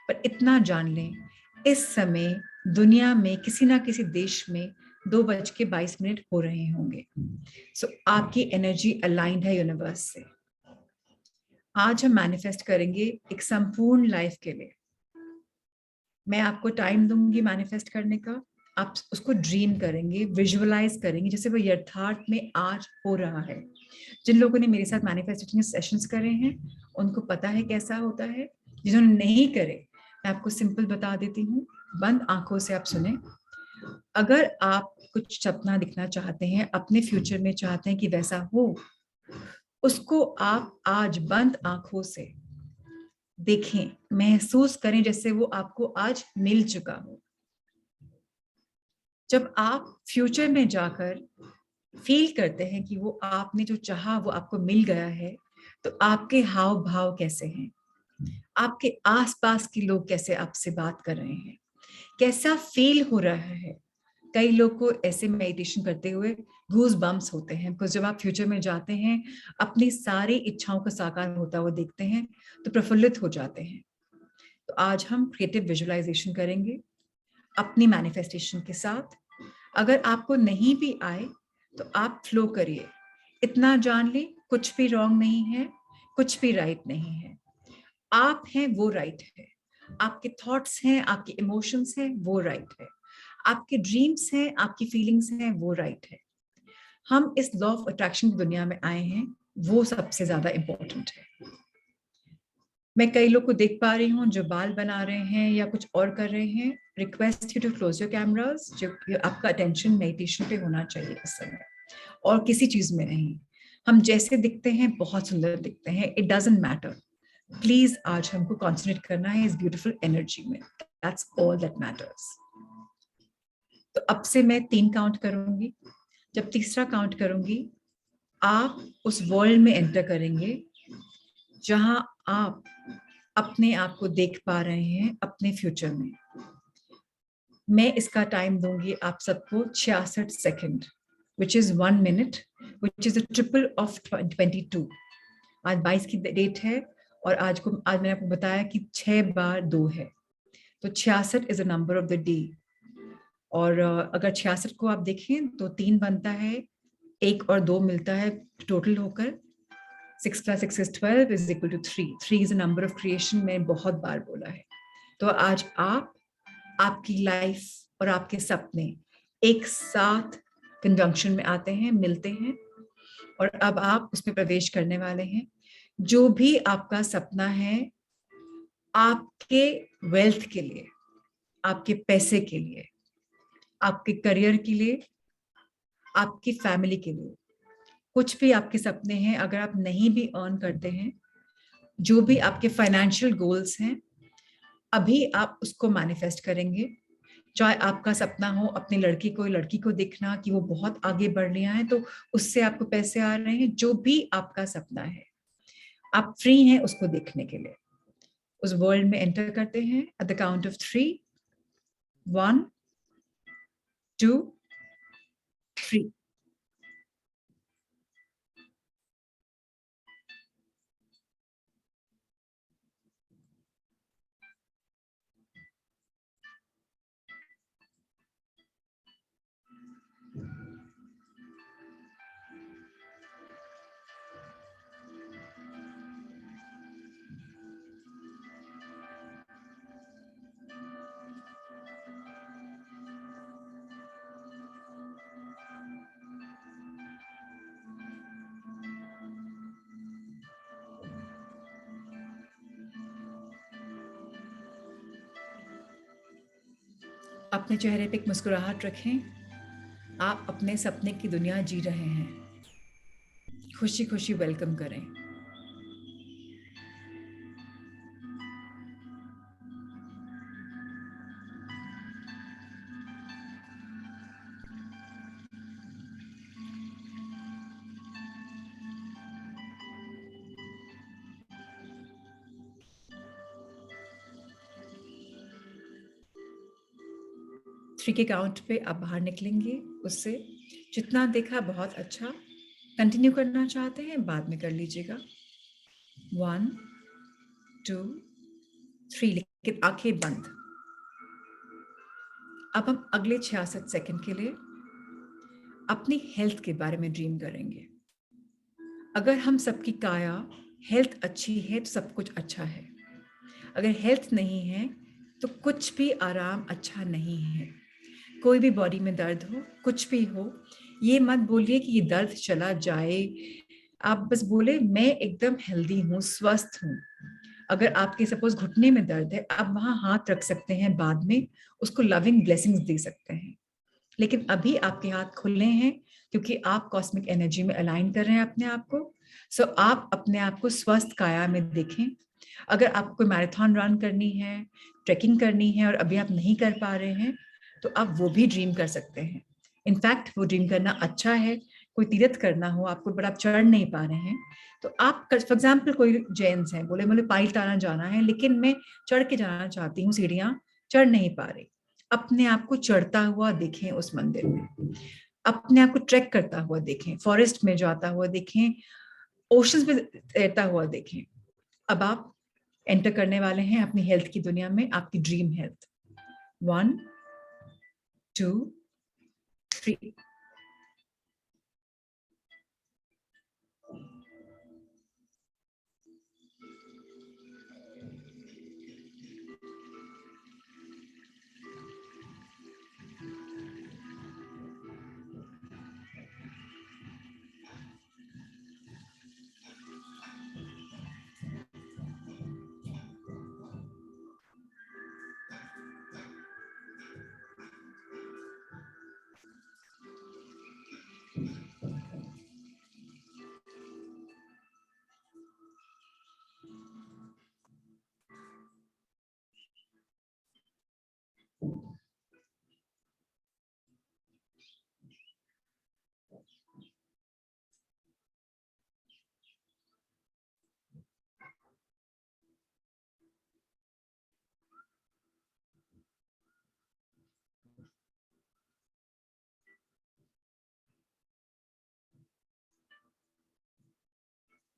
A: पर इतना जान लें, इस समय दुनिया में किसी ना किसी देश में 2:22 हो रहे होंगे। सो आपकी एनर्जी अलाइंड है यूनिवर्स से। आज हम मैनिफेस्ट करेंगे एक संपूर्ण लाइफ के लिए। मैं आपको टाइम दूंगी मैनिफेस्ट करने का, आप उसको ड्रीम करेंगे, विजुअलाइज करेंगे जैसे वो यथार्थ में आज हो रहा है। जिन लोगों ने मेरे साथ मैनिफेस्टेशन सेशंस करे हैं उनको पता है कैसा होता है। जिन्होंने नहीं करे, मैं आपको सिंपल बता देती हूँ, बंद आंखों से आप सुने। अगर आप कुछ सपना दिखना चाहते हैं, अपने फ्यूचर में चाहते हैं कि वैसा हो, उसको आप आज बंद आंखों से देखें, महसूस करें जैसे वो आपको आज मिल चुका हो। जब आप फ्यूचर में जाकर फील करते हैं कि वो आपने जो चाहा वो आपको मिल गया है, तो आपके हाव भाव कैसे हैं, आपके आसपास के लोग कैसे आपसे बात कर रहे हैं, कैसा फील हो रहा है। कई लोग को ऐसे मेडिटेशन करते हुए गूज बम्स होते हैं, बिकॉज जब आप फ्यूचर में जाते हैं, अपनी सारी इच्छाओं को साकार होता हुआ देखते हैं तो प्रफुल्लित हो जाते हैं। तो आज हम क्रिएटिव विजुअलाइजेशन करेंगे अपनी मैनिफेस्टेशन के साथ। अगर आपको नहीं भी आए तो आप फ्लो करिए। इतना जान ले, कुछ भी रॉन्ग नहीं है, कुछ भी राइट नहीं है। आप हैं वो राइट है, आपके थॉट्स हैं, आपके इमोशंस हैं वो राइट है, आपके ड्रीम्स हैं, आपकी फीलिंग्स हैं वो राइट है। हम इस लॉ ऑफ अट्रैक्शन की दुनिया में आए हैं, वो सबसे ज्यादा इंपॉर्टेंट है। मैं कई लोग को देख पा रही हूँ जो बाल बना रहे हैं या कुछ और कर रहे हैं। Request you to close your cameras. जो आपका अटेंशन मेडिटेशन पे होना चाहिए इस समय, और किसी चीज में नहीं। हम जैसे दिखते हैं बहुत सुंदर दिखते हैं, इट डजंट मैटर। प्लीज आज हमको कॉन्सेंट्रेट करना है इस ब्यूटीफुल एनर्जी में। That's all that matters. तो अब से मैं 3 काउंट करूंगी। जब तीसरा काउंट करूंगी, आप उस वर्ल्ड में एंटर करेंगे जहां आप अपने आप को देख पा रहे हैं अपने फ्यूचर में। मैं इसका टाइम दूंगी आप सबको 66 second, which is 1 minute, which is the triple of 22। आज 22 की डेट है और आज मैंने आपको बताया कि 6 बार 2 है, तो 66 is a number of the day. और अगर 66 को आप देखें तो 3 बनता है, 1 और 2 मिलता है, टोटल होकर 6 + 6 is 12 is equal to 3. 3 is a number of creation, मैंने बहुत बार बोला है। तो आज आप, आपकी लाइफ और आपके सपने एक साथ कंजंक्शन में आते हैं, मिलते हैं, और अब आप उसमें प्रवेश करने वाले हैं। जो भी आपका सपना है, आपके वेल्थ के लिए, आपके पैसे के लिए, आपके करियर के लिए, आपकी फैमिली के लिए, कुछ भी आपके सपने हैं, अगर आप नहीं भी अर्न करते हैं, जो भी आपके फाइनेंशियल गोल्स हैं, अभी आप उसको मैनिफेस्ट करेंगे। चाहे आपका सपना हो अपनी लड़की को देखना कि वो बहुत आगे बढ़ रही है तो उससे आपको पैसे आ रहे हैं, जो भी आपका सपना है, आप फ्री हैं उसको देखने के लिए। उस वर्ल्ड में एंटर करते हैं एट द काउंट ऑफ 3, 1, 2, 3। अपने चेहरे पे एक मुस्कुराहट रखें। आप अपने सपने की दुनिया जी रहे हैं। खुशी खुशी वेलकम करें। थ्री के काउंट पे आप बाहर निकलेंगे उससे। जितना देखा बहुत अच्छा, कंटिन्यू करना चाहते हैं बाद में कर लीजिएगा। 1 2 3, लेकिन आंखें बंद। अब हम अगले 66 सेकंड के लिए अपनी हेल्थ के बारे में ड्रीम करेंगे। अगर हम सबकी काया हेल्थ अच्छी है तो सब कुछ अच्छा है। अगर हेल्थ नहीं है तो कुछ भी आराम अच्छा नहीं है। कोई भी बॉडी में दर्द हो, कुछ भी हो, ये मत बोलिए कि ये दर्द चला जाए। आप बस बोले मैं एकदम हेल्दी हूँ, स्वस्थ हूँ। अगर आपके सपोज घुटने में दर्द है, आप वहां हाथ रख सकते हैं, बाद में उसको लविंग ब्लेसिंग्स दे सकते हैं। लेकिन अभी आपके हाथ खुले हैं क्योंकि आप कॉस्मिक एनर्जी में अलाइन कर रहे हैं अपने आप को। सो आप अपने आप को स्वस्थ काया में देखें। अगर आपको कोई मैराथन रन करनी है, ट्रैकिंग करनी है और अभी आप नहीं कर पा रहे हैं, तो आप वो भी ड्रीम कर सकते हैं। इनफैक्ट वो ड्रीम करना अच्छा है। कोई तीर्थ करना हो आपको, बट आप चढ़ नहीं पा रहे हैं, तो आप फॉर एग्जाम्पल कोई जैन्स हैं, बोले मुझे पाइलताना जाना है लेकिन मैं चढ़ के जाना चाहती हूँ, सीढ़ियां चढ़ नहीं पा रही। अपने आप को चढ़ता हुआ देखें उस मंदिर में। अपने आप को ट्रैक करता हुआ देखें, फॉरेस्ट में जाता हुआ देखें, ओशंस में तैरता हुआ देखें। अब आप एंटर करने वाले हैं अपनी हेल्थ की दुनिया में, आपकी ड्रीम हेल्थ। 1 2 3।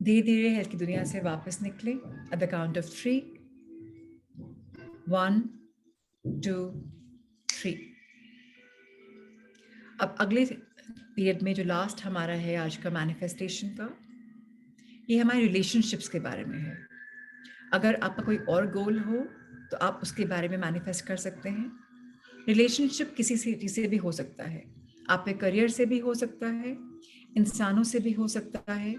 A: धीरे धीरे हेल्थ की दुनिया से वापस निकले। Eight the count of 3, 1 2 3। अब अगले पीरियड में जो लास्ट हमारा है आज का मैनिफेस्टेशन का, ये हमारे रिलेशनशिप्स के बारे में है। अगर आपका कोई और गोल हो तो आप उसके बारे में मैनिफेस्ट कर सकते हैं। रिलेशनशिप किसी से भी हो सकता है, आपके करियर से भी हो सकता है, इंसानों से भी हो सकता है,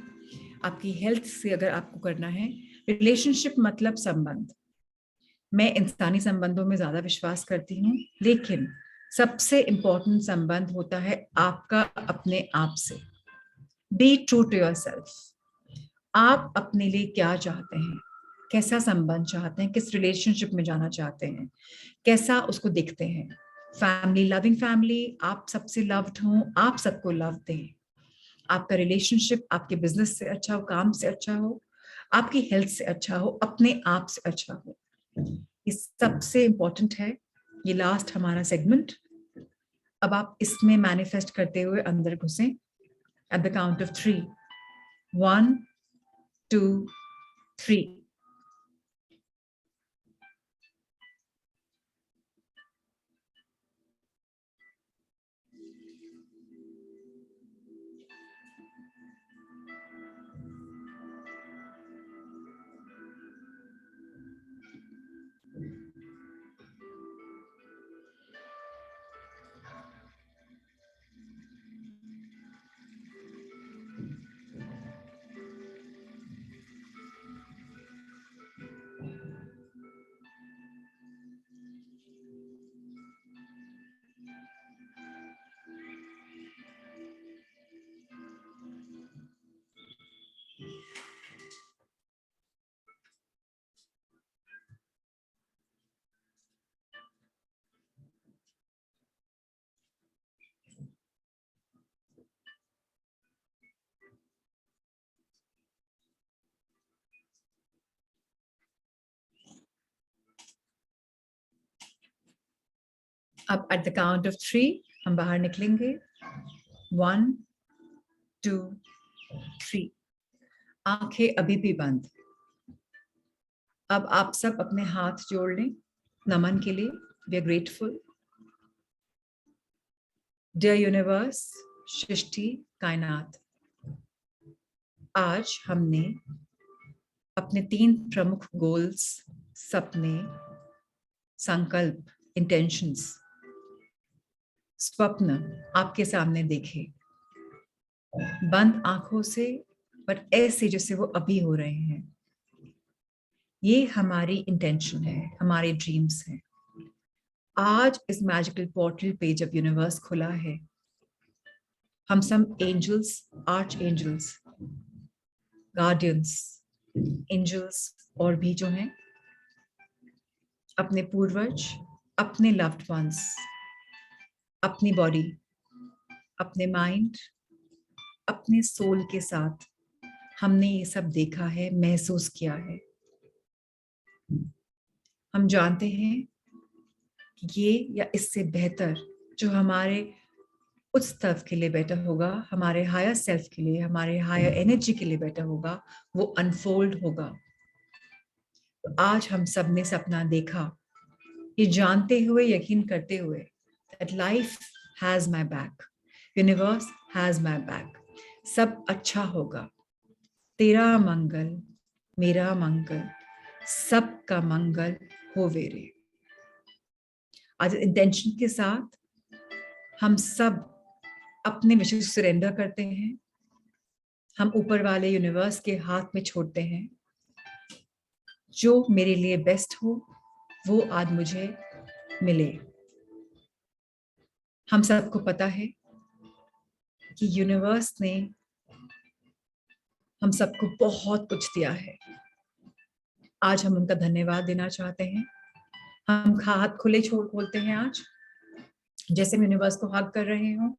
A: आपकी हेल्थ से अगर आपको करना है। रिलेशनशिप मतलब संबंध। मैं इंसानी संबंधों में ज्यादा विश्वास करती हूँ, लेकिन सबसे इंपॉर्टेंट संबंध होता है आपका अपने आप से। Be true to yourself. आप अपने लिए क्या चाहते हैं, कैसा संबंध चाहते हैं, किस रिलेशनशिप में जाना चाहते हैं, कैसा उसको देखते हैं। फैमिली, लविंग फैमिली, आप सबसे लव्ड हो, आप सबको लव दें। आपका रिलेशनशिप आपके बिजनेस से अच्छा हो, काम से अच्छा हो, आपकी हेल्थ से अच्छा हो, अपने आप से अच्छा हो। ये सबसे इंपॉर्टेंट है। ये लास्ट हमारा सेगमेंट। अब आप इसमें मैनिफेस्ट करते हुए अंदर घुसें। At the count of 3, 1 2 3। अब एट द काउंट ऑफ 3 हम बाहर निकलेंगे. 1 2 3. आंखें अभी भी बंद. अब आप सब अपने हाथ जोड़ लें नमन के लिए. We are grateful. Dear universe, सृष्टि, कायनात, आज हमने अपने 3 प्रमुख गोल्स, सपने, संकल्प, इंटेंशंस, स्वप्न आपके सामने देखे, बंद आंखों से, पर ऐसे जैसे वो अभी हो रहे हैं. ये हमारी इंटेंशन है, हमारे ड्रीम्स हैं. आज इस मैजिकल पोर्टल पे जब यूनिवर्स खुला है, हम सब angels, archangels, guardians, angels और भी जो हैं, अपने पूर्वज, अपने लव्ड वंस, अपनी बॉडी, अपने माइंड, अपने सोल के साथ हमने ये सब देखा है, महसूस किया है. हम जानते हैं कि ये या इससे बेहतर जो हमारे उच्च स्तर के लिए बेटर होगा, हमारे हायर सेल्फ के लिए, हमारे हायर एनर्जी के लिए बेटर होगा, वो अनफोल्ड होगा. तो आज हम सब ने सपना देखा, ये जानते हुए, यकीन करते हुए that life has my back, universe has my back, सब अच्छा होगा. तेरा मंगल, मेरा मंगल, सबका मंगल होवे रे. आज इंटेंशन के साथ हम सब अपने विषय सरेंडर करते हैं. हम ऊपर वाले यूनिवर्स के हाथ में छोड़ते हैं. जो मेरे लिए बेस्ट हो वो आज मुझे मिले. हम सबको पता है कि यूनिवर्स ने हम सबको बहुत कुछ दिया है. आज हम उनका धन्यवाद देना चाहते हैं. हम हाथ खुले छोड़ खोलते हैं आज, जैसे हम यूनिवर्स को हग कर रहे हो.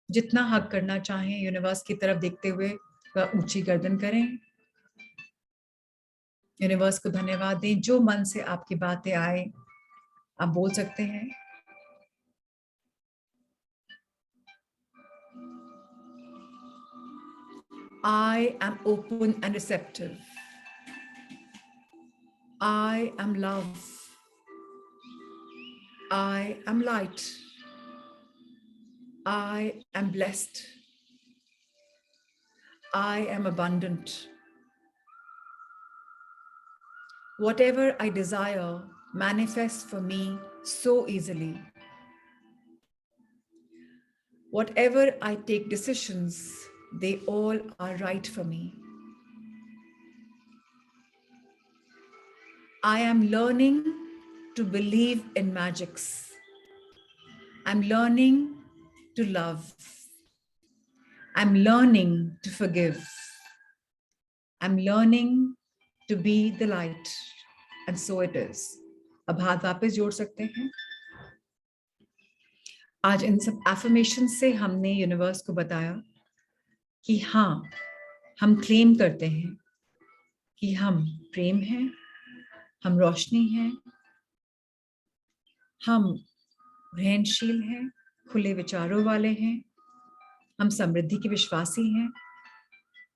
A: जितना हग करना चाहें यूनिवर्स की तरफ देखते हुए ऊंची गर्दन करें. यूनिवर्स को धन्यवाद दें. जो मन से आपकी बातें आए आप बोल सकते हैं. I am open and receptive. I am love. I am light. I am blessed. I am abundant. Whatever I desire manifests for me so easily. Whatever I take decisions, they all are right for me. I am learning to believe in magics. I'm learning to love. I'm learning to forgive. I'm learning to be the light. And so it is. अब हाथ वापस जोड़ सकते हैं. आज इन सब affirmation से हमने यूनिवर्स को बताया कि हाँ, हम क्लेम करते हैं कि हम प्रेम हैं, हम रोशनी हैं, हम ग्रहणशील हैं, खुले विचारों वाले हैं, हम समृद्धि के विश्वासी हैं,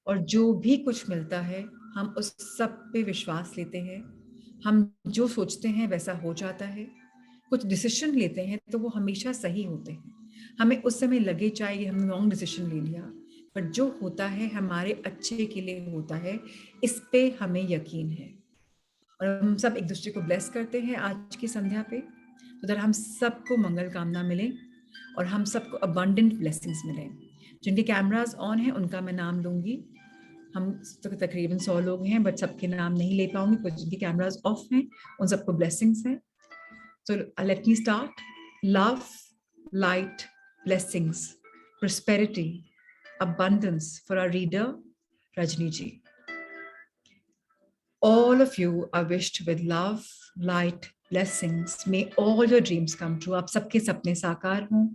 A: और जो भी कुछ मिलता है हम उस सब पे विश्वास लेते हैं. हम जो सोचते हैं वैसा हो जाता है. कुछ डिसीजन लेते हैं तो वो हमेशा सही होते हैं. हमें उस समय लगे चाहे हमने रॉन्ग डिसीजन ले लिया, पर जो होता है हमारे अच्छे के लिए होता है. इस पे हमें यकीन है. और हम सब एक दूसरे को ब्लेस करते हैं आज की संध्या पे, तो हम सबको मंगल कामना मिले और हम सबको अबंडेंट ब्लेसिंग्स मिले. जिनके कैमरास ऑन हैं उनका मैं नाम लूंगी. हम तकरीबन 100 लोग हैं, बट सबके नाम नहीं ले पाऊंगी, पर जिनके कैमरास ऑफ हैं उन सबको ब्लेसिंग्स हैं. So let me start. Love, light, blessings, prosperity, abundance for our reader, Rajni ji. All of you are wished with love, light, blessings. May all your dreams come true. आप सबके सपने साकार हों.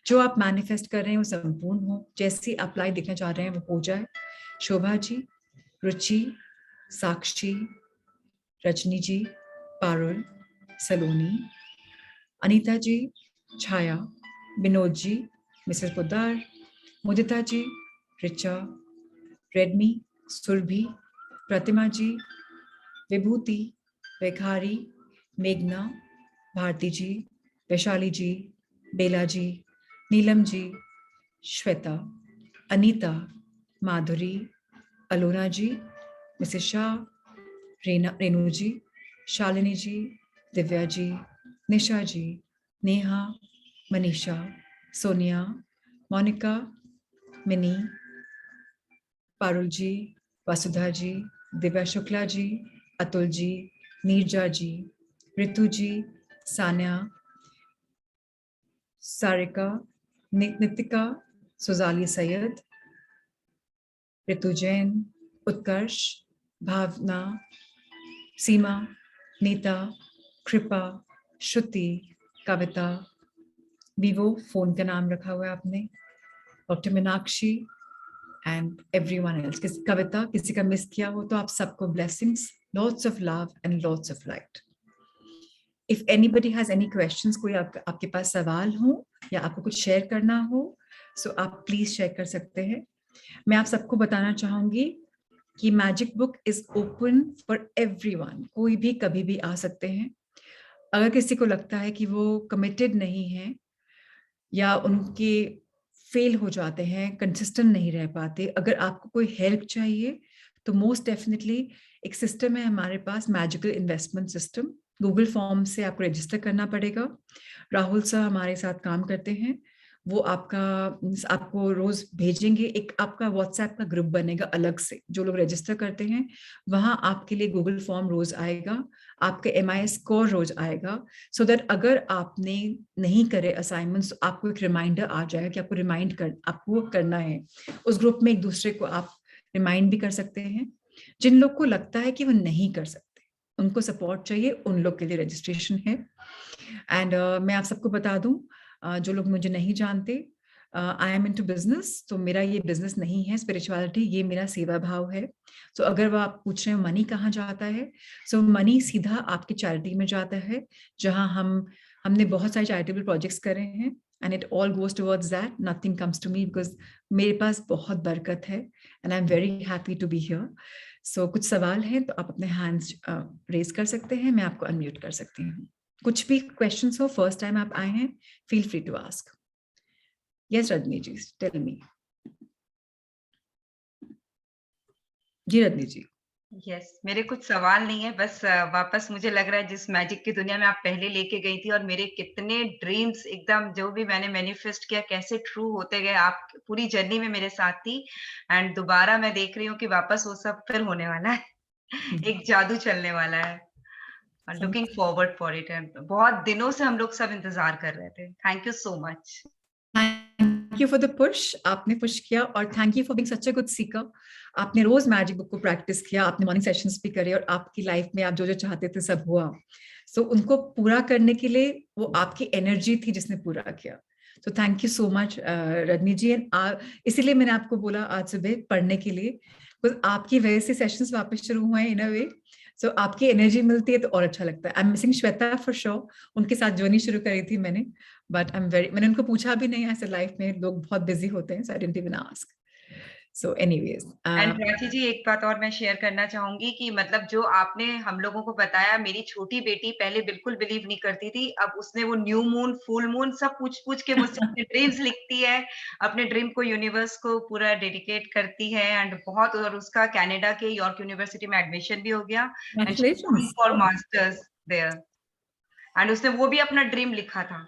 A: जो आप मैनिफेस्ट कर रहे हैं वो संपूर्ण हो. जैसी आप लाइट देखना चाह रहे हैं वो हो जाए. शोभा जी, रुचि, साक्षी, रजनी जी, पारुल, सलोनी, अनीता जी, छाया, विनोद जी, मिसेस पोद्दार, मुदिता जी, रिचा, रेडमी, सुरभि, प्रतिमा जी, विभूति, वैखारी, मेघना, भारती जी, वैशाली जी, बेला जी, नीलम जी, श्वेता, अनीता, माधुरी, अलोना जी, मिसेस शाह, रेनू जी, शालिनी जी, दिव्या जी, निशा जी, नेहा, मनीषा, सोनिया, मोनिका, मिनी, पारुल जी, वसुधा जी, दिव्या शुक्ला जी, अतुल जी, नीरजा जी, ऋतु जी, सान्या, सारिका, नितिका, सुजाली सैयद, ऋतु जैन, उत्कर्ष, भावना, सीमा, नीता, कृपा, श्रुति, कविता, वीवो फोन का नाम रखा हुआ है आपने, doctor Meenakshi and everyone else. कविता किसी का मिस किया हो तो आप सबको blessings, lots of love and lots of light. If anybody has any questions, कोई आपके पास सवाल हो या आपको कुछ शेयर करना हो, सो आप प्लीज शेयर कर सकते हैं। मैं आप सबको बताना चाहूंगी कि magic book is open for everyone, कोई भी कभी भी आ सकते हैं। अगर किसी को लगता है कि वो कमिटेड नहीं है या उनके फेल हो जाते हैं, कंसिस्टेंट नहीं रह पाते, अगर आपको कोई हेल्प चाहिए तो मोस्ट डेफिनेटली एक सिस्टम है हमारे पास, magical investment system. Google form से आपको रजिस्टर करना पड़ेगा। राहुल सर हमारे साथ काम करते हैं, वो आपको रोज भेजेंगे। एक आपका व्हाट्सएप का ग्रुप बनेगा अलग से, जो लोग रजिस्टर करते हैं वहां आपके लिए गूगल फॉर्म रोज आएगा, आपके MIS स्कोर रोज आएगा, सो दैट अगर आपने नहीं करे असाइनमेंट्स, आपको एक रिमाइंडर आ जाएगा कि आपको करना है। उस ग्रुप में एक दूसरे को आप रिमाइंड भी कर सकते हैं। जिन लोग को लगता है कि वो नहीं कर सकते, उनको सपोर्ट चाहिए, उन लोग के लिए रजिस्ट्रेशन है। एंड मैं आप सबको बता दूं, जो लोग मुझे नहीं जानते, आई एम इनटू बिजनेस, तो मेरा ये बिजनेस नहीं है स्पिरिचुअलिटी, ये मेरा सेवा भाव है। तो अगर वो आप पूछ रहे हो मनी कहाँ जाता है, सो मनी सीधा आपकी चैरिटी में जाता है, जहां हमने बहुत सारे चैरिटेबल प्रोजेक्ट्स करे हैं and it all goes towards that, nothing comes to me because मेरे पास बहुत बरकत है and I am very happy to be here. So कुछ सवाल हैं तो आप अपने हैंड्स रेज कर सकते हैं, मैं आपको अनम्यूट कर सकती हूँ। कुछ भी क्वेश्चंस हो, फर्स्ट टाइम आप आए हैं, feel free to ask. Yes Rajni ji, tell me. जी रजनी जी।
B: यस, मेरे कुछ सवाल नहीं है, बस वापस मुझे लग रहा है जिस मैजिक की दुनिया में आप पहले लेके गई थी और मेरे कितने ड्रीम्स एकदम जो भी मैंने मैनिफेस्ट किया कैसे ट्रू होते गए, आप पूरी जर्नी में मेरे साथ थी। एंड दोबारा मैं देख रही हूँ कि वापस वो सब फिर होने वाला है। एक जादू चलने वाला है। Looking forward for it, and बहुत दिनों से हम लोग सब इंतजार कर रहे थे। Thank you so much.
A: Thank you for the push, आपने पुश किया, और thank you for being such a good Sikar. आपने रोज मैजिक बुक को प्रैक्टिस किया, आपने मॉर्निंग सेशंस भी करे और आपकी लाइफ में आप जो जो चाहते थे सब हुआ। सो उनको पूरा करने के लिए वो आपकी एनर्जी थी जिसने पूरा किया। तो thank you so much Rajni ji. इसीलिए मैंने आपको बोला आज सुबह पढ़ने के लिए, आपकी वजह से सेशंस वापस शुरू हुए हैं इन अ वे। सो आपकी एनर्जी मिलती है तो और अच्छा लगता है। I am missing Shweta for sure, उनके साथ जर्नी शुरू करी थी मैंने, बट मैंने उनको पूछा भी नहीं, ऐसे लाइफ में लोग बहुत बिजी होते हैं, so I didn't even ask. So anyways,
B: and Prachi ji, एक बात और मैं शेयर करना चाहूंगी कि मतलब जो आपने हम लोगों को बताया, मेरी छोटी बेटी पहले बिल्कुल बिलीव नहीं करती थी, अब उसने वो न्यू मून, फुल मून सब पूछ-पूछ के मुझसे अपने ड्रीम्स लिखती है, अपने ड्रीम को यूनिवर्स को पूरा डेडिकेट करती है। एंड बहुत, और उसका कनाडा के यॉर्क यूनिवर्सिटी में एडमिशन भी हो गया and she is going
A: congratulations.
B: For masters there. And उसने वो भी अपना ड्रीम लिखा था,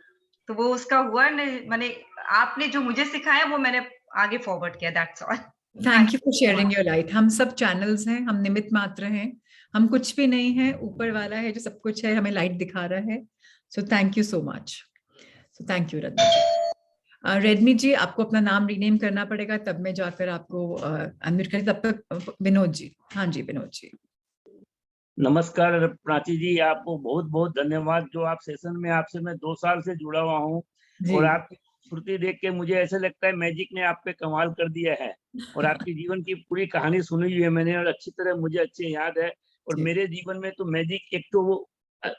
B: तो वो उसका हुआ न, मैंने आपने जो मुझे सिखाया वो मैंने आगे फॉरवर्ड किया, that's all.
A: Thank
B: thank
A: you
B: you
A: for
B: so
A: sharing
B: much.
A: Your light. हम सब चैनल्स हैं, हम निमित्त मात्र हैं, हम कुछ भी नहीं है, ऊपर वाला है जो सब कुछ है, हमें लाइट दिखा रहा है। So thank you so much. So thank you Ratna ji. रेडमी जी, आपको अपना नाम रीनेम करना पड़ेगा, तब मैं जाकर आपको अनम्यूट करी, तब तक विनोद जी। हाँ जी विनोद जी।
C: नमस्कार प्राची जी, आपको बहुत बहुत धन्यवाद। जो आप सेशन में, आपसे मैं 2 साल से जुड़ा हुआ हूँ और आपकी खूबसूरती देख के मुझे ऐसा लगता है मैजिक ने आप पे कमाल कर दिया है। और आपकी जीवन की पूरी कहानी सुनी हुई है मैंने और अच्छी तरह मुझे अच्छे याद है। और मेरे जीवन में तो मैजिक एक तो वो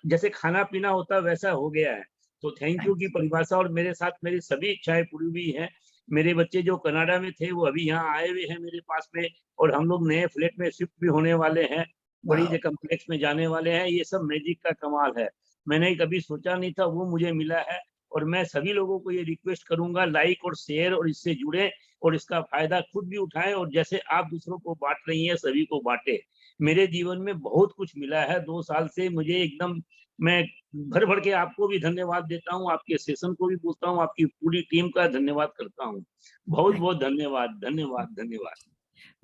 C: जैसे खाना पीना होता है वैसा हो गया है। तो थैंक यू की परिभाषा, और मेरे साथ मेरी सभी इच्छाएं पूरी हुई हैं। मेरे बच्चे जो कनाडा में थे वो अभी यहाँ आए हुए हैं मेरे पास में, और हम लोग नए फ्लैट में शिफ्ट भी होने वाले हैं, बड़ी
A: वाओ,
C: कम्प्लेक्स में जाने वाले हैं। ये सब मैजिक का कमाल है, मैंने कभी सोचा नहीं था, वो मुझे मिला है। और मैं सभी लोगों को ये रिक्वेस्ट करूंगा, लाइक और शेयर और इससे जुड़े और इसका फायदा खुद भी उठाएं, और जैसे आप दूसरों को बांट रही हैं सभी को बांटे। मेरे जीवन में बहुत कुछ मिला है 2 साल से मुझे, एकदम मैं भर भर के आपको भी धन्यवाद देता हूँ, आपके सेशन को भी बोलता हूँ, आपकी पूरी टीम का धन्यवाद करता हूँ। बहुत बहुत धन्यवाद, धन्यवाद, धन्यवाद।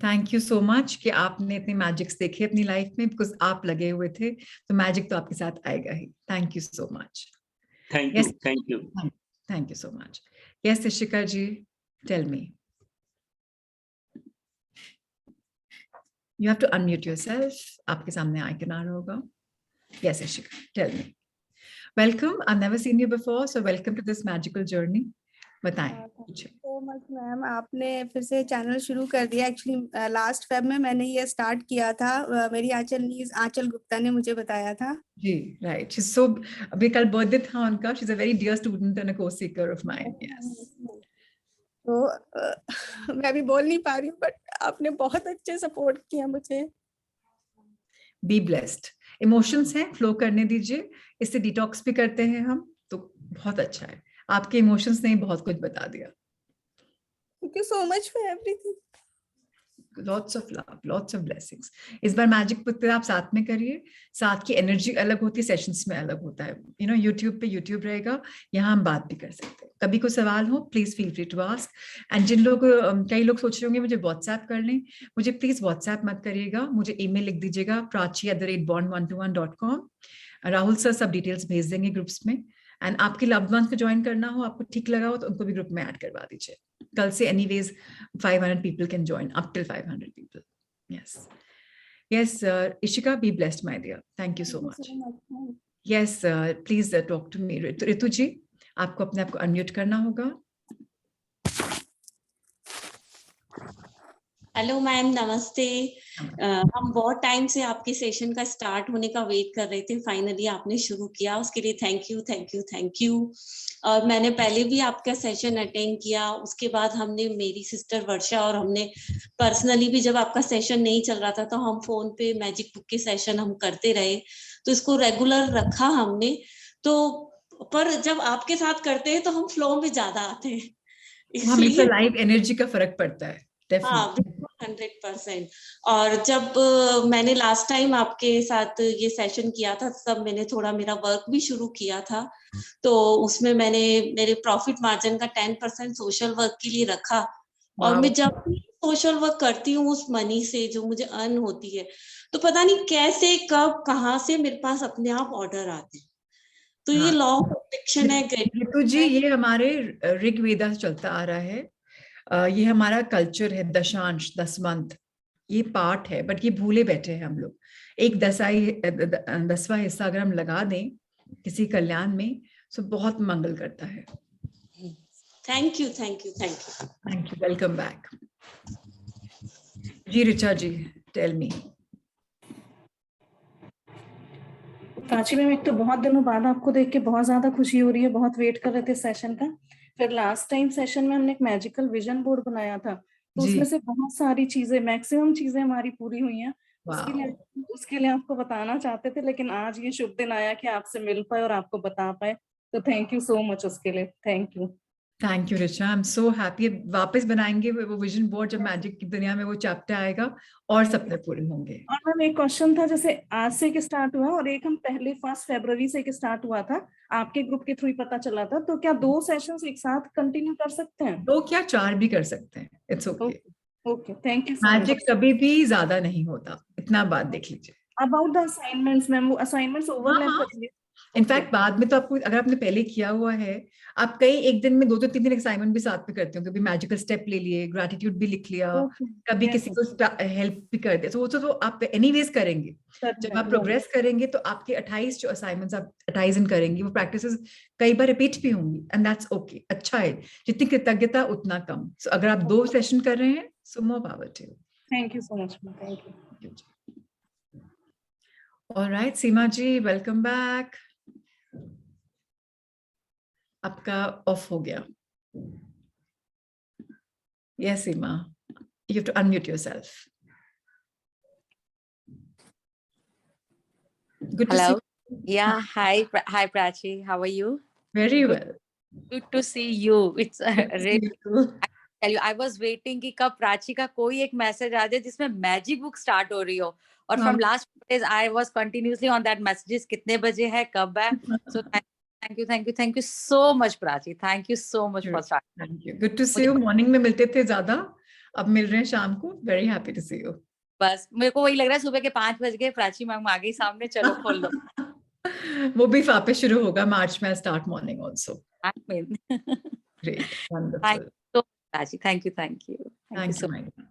A: थैंक यू सो मच कि आपने इतने मैजिक्स देखे अपनी लाइफ में, बिकॉज आप लगे हुए थे, तो मैजिक तो आपके साथ आएगा ही। Thank you so much.
C: Thank you,
A: yes,
C: thank you.
A: Thank you so much. Yes Ishika ji, tell me. You have to unmute yourself, आपके सामने आइकन आ रहा होगा। Yes Ishika, tell me. Welcome, I never seen you before, so welcome to this magical journey. बताएं कुछ।
D: So much ma'am, आपने फिर से चैनल शुरू कर दिया। एक्चुअली लास्ट फेब में मैंने ये स्टार्ट किया था, मेरी आंचल गुप्ता ने मुझे बताया था।
A: जी, राइट, शी सो, अभी कल बर्थडे था उनका, she is a very dear student and a course seeker of mine. Yes,
D: तो मैं अभी बोल नहीं पा रही हूँ, बट आपने बहुत अच्छे सपोर्ट किया मुझे।
A: Be blessed. इमोशंस हैं, फ्लो करने दीजिए, इससे डिटॉक्स भी करते हैं हम, तो बहुत अच्छा है। आपके इमोशंस ने बहुत कुछ बता दिया।
D: Thank you so much for everything.
A: Lots of love, lots of blessings. इस बार मैजिक पुत्र आप साथ में करिए, साथ की एनर्जी अलग होती है, सेशंस में अलग होता है। यू नो, यूट्यूब पे यूट्यूब रहेगा, यहाँ हम बात भी कर सकते हैं। कभी कोई सवाल हो please feel free to ask. And जिन लोग, कई लोग सोच रहे होंगे मुझे व्हाट्सएप कर लें, मुझे प्लीज व्हाट्सएप मत करिएगा, मुझे ईमेल लिख दीजिएगा prachi@bond121.com। राहुल सर सब डिटेल्स भेज देंगे ग्रुप्स में। एंड आपके लव्ड वंस को ज्वाइन करना हो, आपको ठीक लगा हो, तो उनको भी ग्रुप में ऐड करवा दीजिए। कल से anyways 500 people can join, up till 500 people. Yes. Yes, Ishika, be blessed, my dear. Thank you so much. Yes, please talk to me. Ritu ji, आपको अपने आप को अनम्यूट करना होगा।
E: हेलो मैम, नमस्ते। हम बहुत टाइम से आपके सेशन का स्टार्ट होने का वेट कर रहे थे, फाइनली आपने शुरू किया, उसके लिए thank you, thank you, thank you. और मैंने पहले भी आपका सेशन अटेंड किया, उसके बाद हमने, मेरी सिस्टर वर्षा और हमने पर्सनली भी, जब आपका सेशन नहीं चल रहा था तो हम फोन पे मैजिक बुक के सेशन हम करते रहे, तो इसको रेगुलर रखा हमने। तो पर जब आपके साथ करते हैं तो हम फ्लो में ज्यादा आते हैं,
A: हमेशा
E: इसलिए
A: लाइव एनर्जी का फर्क पड़ता है।
E: हाँ, बिल्कुल 100%। और जब मैंने लास्ट टाइम आपके साथ ये सेशन किया था, तब मैंने थोड़ा मेरा वर्क भी शुरू किया था, तो उसमें मैंने मेरे प्रॉफिट मार्जिन का 10% सोशल वर्क के लिए रखा। और मैं जब भी सोशल वर्क करती हूँ उस मनी से जो मुझे अर्न होती है, तो पता नहीं कैसे कब कहाँ से मेरे पास अपने आप ऑर्डर आते हैं। तो ये लॉ ऑफ अट्रैक्शन है।
A: रितु जी, ये हमारे ऋग्वेदा से चलता आ रहा है, ये हमारा कल्चर है, दशांश, दसवंत, ये पार्ट है, बट ये भूले बैठे हैं हम लोग। एक 10वां हिस्सा अगर हम लगा दें किसी कल्याण में, तो बहुत मंगल करता है।
E: Thank you, thank you, thank you,
A: thank you, welcome back. जी Richa ji, tell me.
F: Prachi ma'am, एक तो बहुत दिनों बाद आपको देख के बहुत ज्यादा खुशी हो रही है, बहुत वेट कर रहे थे सेशन का। फिर लास्ट टाइम सेशन में हमने एक मैजिकल विजन बोर्ड बनाया था, तो उसमें से बहुत सारी चीजें, मैक्सिमम चीजें हमारी पूरी हुई हैं। उसके लिए आपको बताना चाहते थे, लेकिन आज ये शुभ दिन आया कि आपसे मिल पाए और आपको बता पाए, तो थैंक यू सो मच उसके लिए। Thank you,
A: thank you Richa, I am so happy. वापस बनाएंगे वो विजन बोर्ड, जब मैजिक की दुनिया में वो चैप्टर आएगा और सपने पूरे होंगे।
F: और मैम एक क्वेश्चन था, जैसे आज से एक स्टार्ट हुआ और एक हम पहले 1 फरवरी से एक स्टार्ट हुआ था, आपके ग्रुप के थ्रू ही पता चला था, तो क्या 2 सेशंस एक साथ कंटिन्यू कर सकते हैं?
A: 2 क्या 4 भी कर सकते हैं, it's okay.
F: Okay, thank you so much.
A: Magic कभी भी ज्यादा नहीं होता, इतना बात देख लीजिए।
F: अबाउट द असाइनमेंट्स मैम, वो असाइनमेंट्स ओवरलैप करिए।
A: इनफैक्ट बाद में तो आपको, अगर आपने पहले किया हुआ है, आप कई एक दिन में 2-3 दिन असाइनमेंट भी साथ में करते हो, कभी मैजिकल स्टेप ले लिए, ग्रैटिट्यूड भी लिख लिया, कभी किसी को हेल्प भी कर दिया, तो आप एनीवेज करेंगे। जब आप प्रोग्रेस करेंगे तो आपके 28 जो असाइनमेंट्स आप 28 दिन करेंगे, वो प्रैक्टिसेस कई बार रिपीट भी होंगी, एंड दैट्स ओके, अच्छा है। जितनी कृतज्ञता उतना कम। So, अगर आप 2 सेशन कर रहे हैं, so more power to you.
F: Thank you so much, thank you.
A: Alright, Seema ji, welcome back. आपका ऑफ हो गया. Yes, Seema. You have to unmute yourself. Good to see
G: Hello.
A: you.
G: Yeah. Hi, Prachi. How are you?
A: Very
G: Good,
A: well.
G: good to see you. It's
A: Good to see
G: really.
A: you too.
G: Tell you, I was waiting कि कब प्राची का कोई एक message आ जाए जिसमें magic book start हो रही हो. और from last days I was continuously on that messages. कितने बजे है, कब है? So thank you so much, Prachi. Thank you so much for starting.
A: Thank you. Good to see you. Morning में मिलते थे ज्यादा, अब मिल रहे हैं शाम को. Very happy to see you.
G: बस मेरे को वही लग रहा है सुबह के 5 बज गए, प्राची मैम आ गई सामने, चलो खोल लो.
A: वो भी वापस शुरू होगा मार्च में. Start morning also.
G: I mean.
A: Great. Wonderful.
G: Thank you so much, Prachi. Thank you.
A: Thank you,
G: so
A: my dear.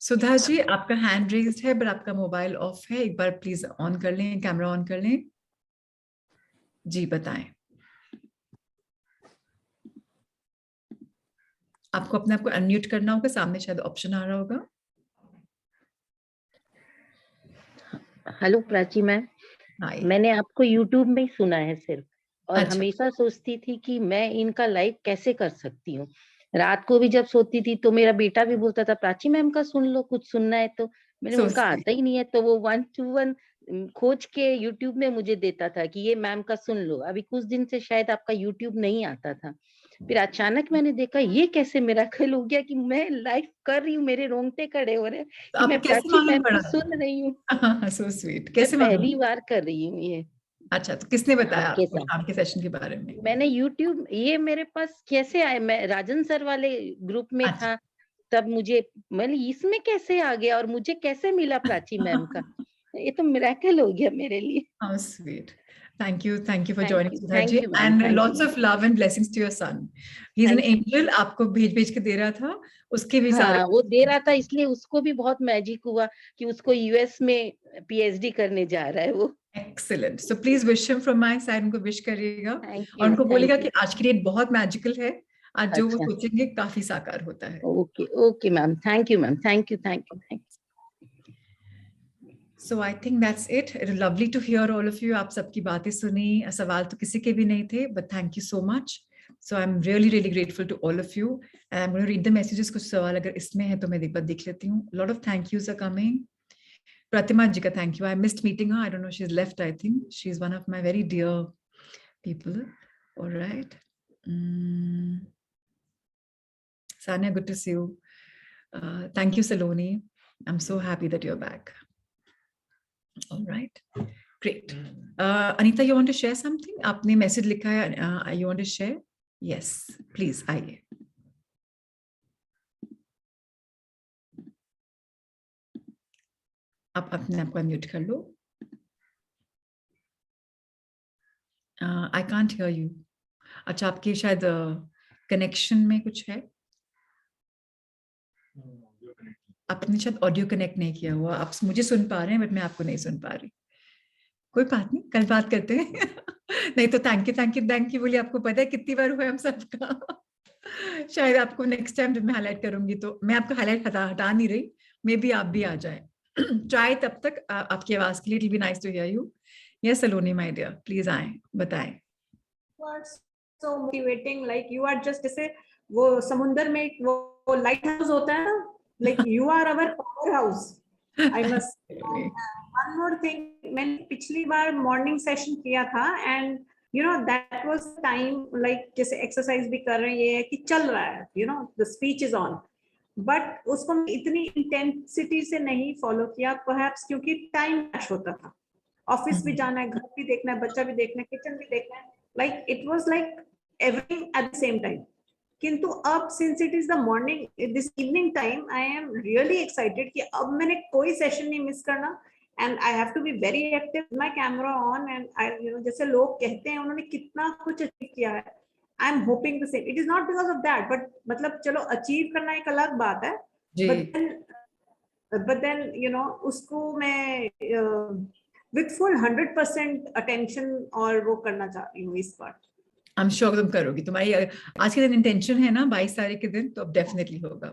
A: Sudha ji, आपका हैंड रेज्ड है, बट आपका मोबाइल ऑफ है. एक बार प्लीज ऑन कर लें, कैमरा ऑन कर लें. जी बताएं. आपको अपने आप को अनम्यूट करना होगा, सामने शायद ऑप्शन आ रहा होगा.
H: हेलो प्राची मैम, मैंने आपको YouTube में ही सुना है सिर्फ, और
A: अच्छा.
H: हमेशा सोचती थी कि मैं इनका लाइव कैसे कर सकती हूँ. रात को भी जब सोती थी तो मेरा बेटा भी बोलता था प्राची मैम का सुन लो, कुछ सुनना है तो. मैंने उनका आता ही नहीं है, तो वो 1-to-1 खोज के YouTube में मुझे देता था कि ये मैम का सुन लो. अभी कुछ दिन से शायद आपका YouTube नहीं आता था, फिर अचानक मैंने देखा ये कैसे मिरेकल हो गया कि मैं लाइव कर रही हूँ. मेरे रोंगटे खड़े हो रहे हैं कि मैं प्राची मैम को सुन रही हूँ.
A: So sweet. कैसे
H: पहली बार कर रही हूँ ये.
A: अच्छा, तो किसने बताया
H: आपके
A: आपके सेशन के बारे में?
H: मैंने YouTube, ये मेरे पास कैसे आया, मैं राजन सर वाले ग्रुप में था तब मुझे, मैंने इसमें कैसे आ गया और मुझे कैसे मिला प्राची मैम का. ये तो मिरेकल हो गया मेरे लिए.
A: How sweet. Thank you for joining, Sudha
H: Thank
A: ji,
H: you, ma'am.
A: and
H: Thank
A: lots
H: you.
A: of love and blessings to your son. He's an angel. आपको भेज के दे रहा था, उसके भी सारे.
H: हाँ, वो दे रहा था, इसलिए उसको भी बहुत मैजिक हुआ कि उसको US में PhD करने जा रहा है वो.
A: Excellent. So please wish him from my side. उनको विश करिएगा और उनको
H: Thank
A: बोलेगा
H: you.
A: कि आज की डेट बहुत मैजिकल है. आज जो वो
H: अच्छा.
A: सोचेंगे काफी साकार होता है.
H: Okay ma'am, thank you ma'am, thank you.
A: So I think that's it. It was lovely to hear all of you. आप सबकी बातें सुनी, सवाल तो किसी के भी नहीं थे, but thank you so much. So I'm really grateful to all of you. And I'm going to read the messages. कुछ सवाल अगर इसमें है तो मैं एक बार देख लेती हूँ. A lot of thank yous are coming. Pratima ji ka thank you. I missed meeting her. I don't know. She's left, I think. She's one of my very dear people. All right. Sanya, good to see you. Thank you, Saloni. I'm so happy that you're back. All right. Great. Anita, you want to share something? आपने message लिखा है. You want to share? Yes, please. आइए. आप अपने आप को unmute कर लो. I can't hear you. अच्छा, आपके शायद कनेक्शन में कुछ है. आपने शायद ऑडियो कनेक्ट नहीं किया हुआ. आप मुझे सुन पा रहे हैं बट मैं आपको नहीं सुन पा रही. कोई बात नहीं, कल बात करते हैं. नहीं तो थैंक यू बोलिए. आपको पता है कितनी बार हुआ हम सबका. शायद आपको नेक्स्ट टाइम जब मैं हाईलाइट करूंगी तो मैं आपको हाईलाइट हटा नहीं रही. मे बी आप भी आ जाए. ट्राई तब तक आपकी आवाज के लिए. It will be nice to hear you. Yes Saloni my dear, please आए, बताएं.
I: So motivating, like you are just जैसे वो समुंदर में वो लाइट हाउस होता है ना, like you are our powerhouse. I must one more thing, मैंने पिछली बार मॉर्निंग सेशन किया था and you know that was time, like जैसे एक्सरसाइज भी कर रहे हैं, ये है कि चल रहा है, you know the speech is on, but उसको इतनी इंटेंसिटी से नहीं फॉलो किया, परहैप्स क्योंकि टाइम क्लैश होता था. ऑफिस भी जाना है, घर भी देखना है, बच्चा भी देखना है, किचन भी देखना है, like it was like everything at the same time. किंतु अब since it is the morning this evening time, I am really excited कि अब मैंने कोई सेशन नहीं मिस करना and I have to be very active, my camera on and I you know जैसे लोग कहते हैं उन्होंने कितना कुछ अचीव किया है. I am hoping the same. It is not because of that, but मतलब चलो अचीव करना एक अलग बात है, बट देन यू नो उसको मैं विद फुल 100% अटेंशन और वो करना चाह रही हूँ इस पार्ट.
A: आई एम श्योर तुम करोगी. तुम्हारी आज के दिन इंटेंशन है ना 22 तारीख के दिन, तो अब डेफिनेटली होगा.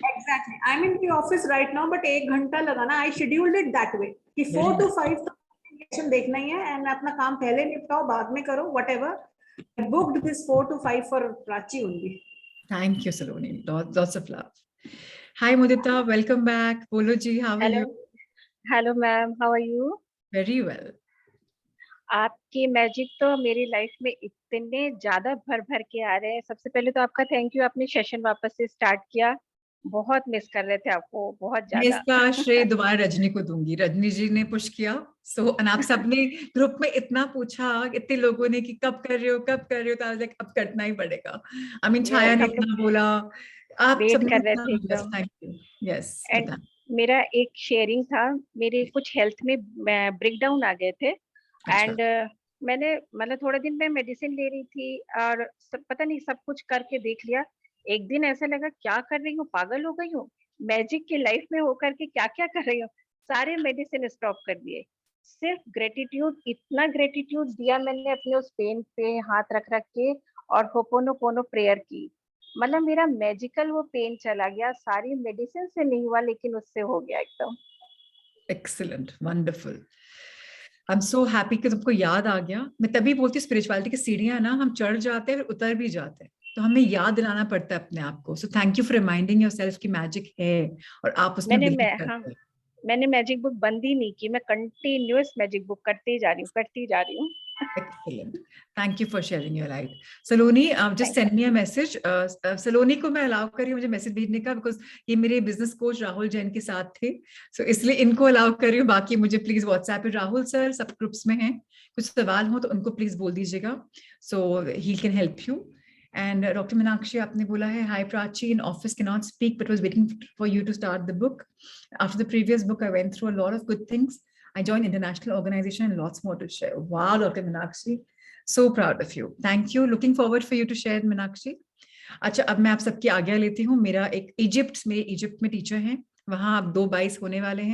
I: Exactly. I am in the office right now, but 1 घंटा लगाना. आई शेड्यूल्ड इट दैट वे कि 4 to 5 तो देखना ही है एंड अपना काम पहले निपटाओ, बाद में करो, whatever. I booked this 4 to 5 for Prachi only.
A: Thank you, Saloni. Lots of love. Hi, Mudita. Welcome back. Bolo ji, how are you?
J: Hello, ma'am. How are you?
A: Very well.
J: आपकी magic तो मेरी life में इतने ज्यादा भर भर के आ रहे हैं। सबसे पहले तो आपका थैंक यू, आपने सेशन वापस से स्टार्ट किया। बहुत मिस कर रहे थे आपको, बहुत ज्यादा।
A: इसका श्रेय दोबारा रजनी को दूंगी। रजनी जी ने पुश किया। आप सबने ग्रुप में इतना पूछा, इतने लोगों ने कि कब कर रहे हो, कब कर रहे हो, तो लाइक अब करना ही पड़ेगा। आई मीन छाया ने इतना बोला, आप सब
J: कर रहे थे एकदम।
A: Thank you. यस।
J: एंड मेरा एक शेयरिंग था, मेरे कुछ हेल्थ में ब्रेकडाउन आ गए थे। एंड मैंने मतलब थोड़े दिन में मेडिसिन ले रही थी और पता नहीं सब कुछ करके देख लिया। एक दिन ऐसा लगा क्या कर रही हूँ, पागल हो गई हूँ, मैजिक की लाइफ में होकर के क्या क्या कर रही हूँ। सारे मेडिसिन स्टॉप कर दिए, सिर्फ ग्रेटिट्यूड, इतना ग्रेटिट्यूड दिया मैंने अपने उस पेन पे हाथ रख रख के और होपोनोपोनो प्रेयर की। मतलब मेरा मैजिकल वो पेन चला गया, सारी मेडिसिन से नहीं हुआ लेकिन उससे हो गया एकदम।
A: Excellent, wonderful. I am so happy कि तुमको याद आ गया। मैं तभी बोलती हूँ स्पिरिचुअलिटी की सीढ़ियां ना हम चढ़ जाते हैं फिर उतर भी जाते हैं, तो हमें याद दिलाना पड़ता है अपने आप को। सो thank you for reminding yourself कि मैजिक है और आप उसमें बिलीव करते हैं।
J: मैंने मैजिक बुक बंद ही नहीं की, मैं कंटिन्यूअस मैजिक बुक करती जा रही हूँ।
A: Excellent. Thank you for sharing your light. Saloni, just send me a message. Saloni को मैं अलाउ करी मुझे मैसेज भेजने का, बिकॉज ये मेरे बिजनेस कोच राहुल जैन के साथ थे, सो इसलिए इनको अलाउ कर रही हूँ। बाकी मुझे प्लीज व्हाट्सएप पे राहुल सर सब ग्रुप्स में हैं, कुछ सवाल हो तो उनको प्लीज बोल दीजिएगा, so he can help you. And Dr. Meenakshi, आपने बोला है, hi Prachi, in office cannot speak but was waiting for you to start the book. After the previous book, I went through a lot of good things. I joined international organization and lots more to share. Wow, Dr. Meenakshi, so proud of you. Thank you. Looking forward for you to share, Meenakshi. अच्छा, अब मैं आप सबकी आज्ञा लेती हूँ। मेरा एक इजिप्ट में टीचर हैं, वहाँ अब 2 22 होने वाले हैं।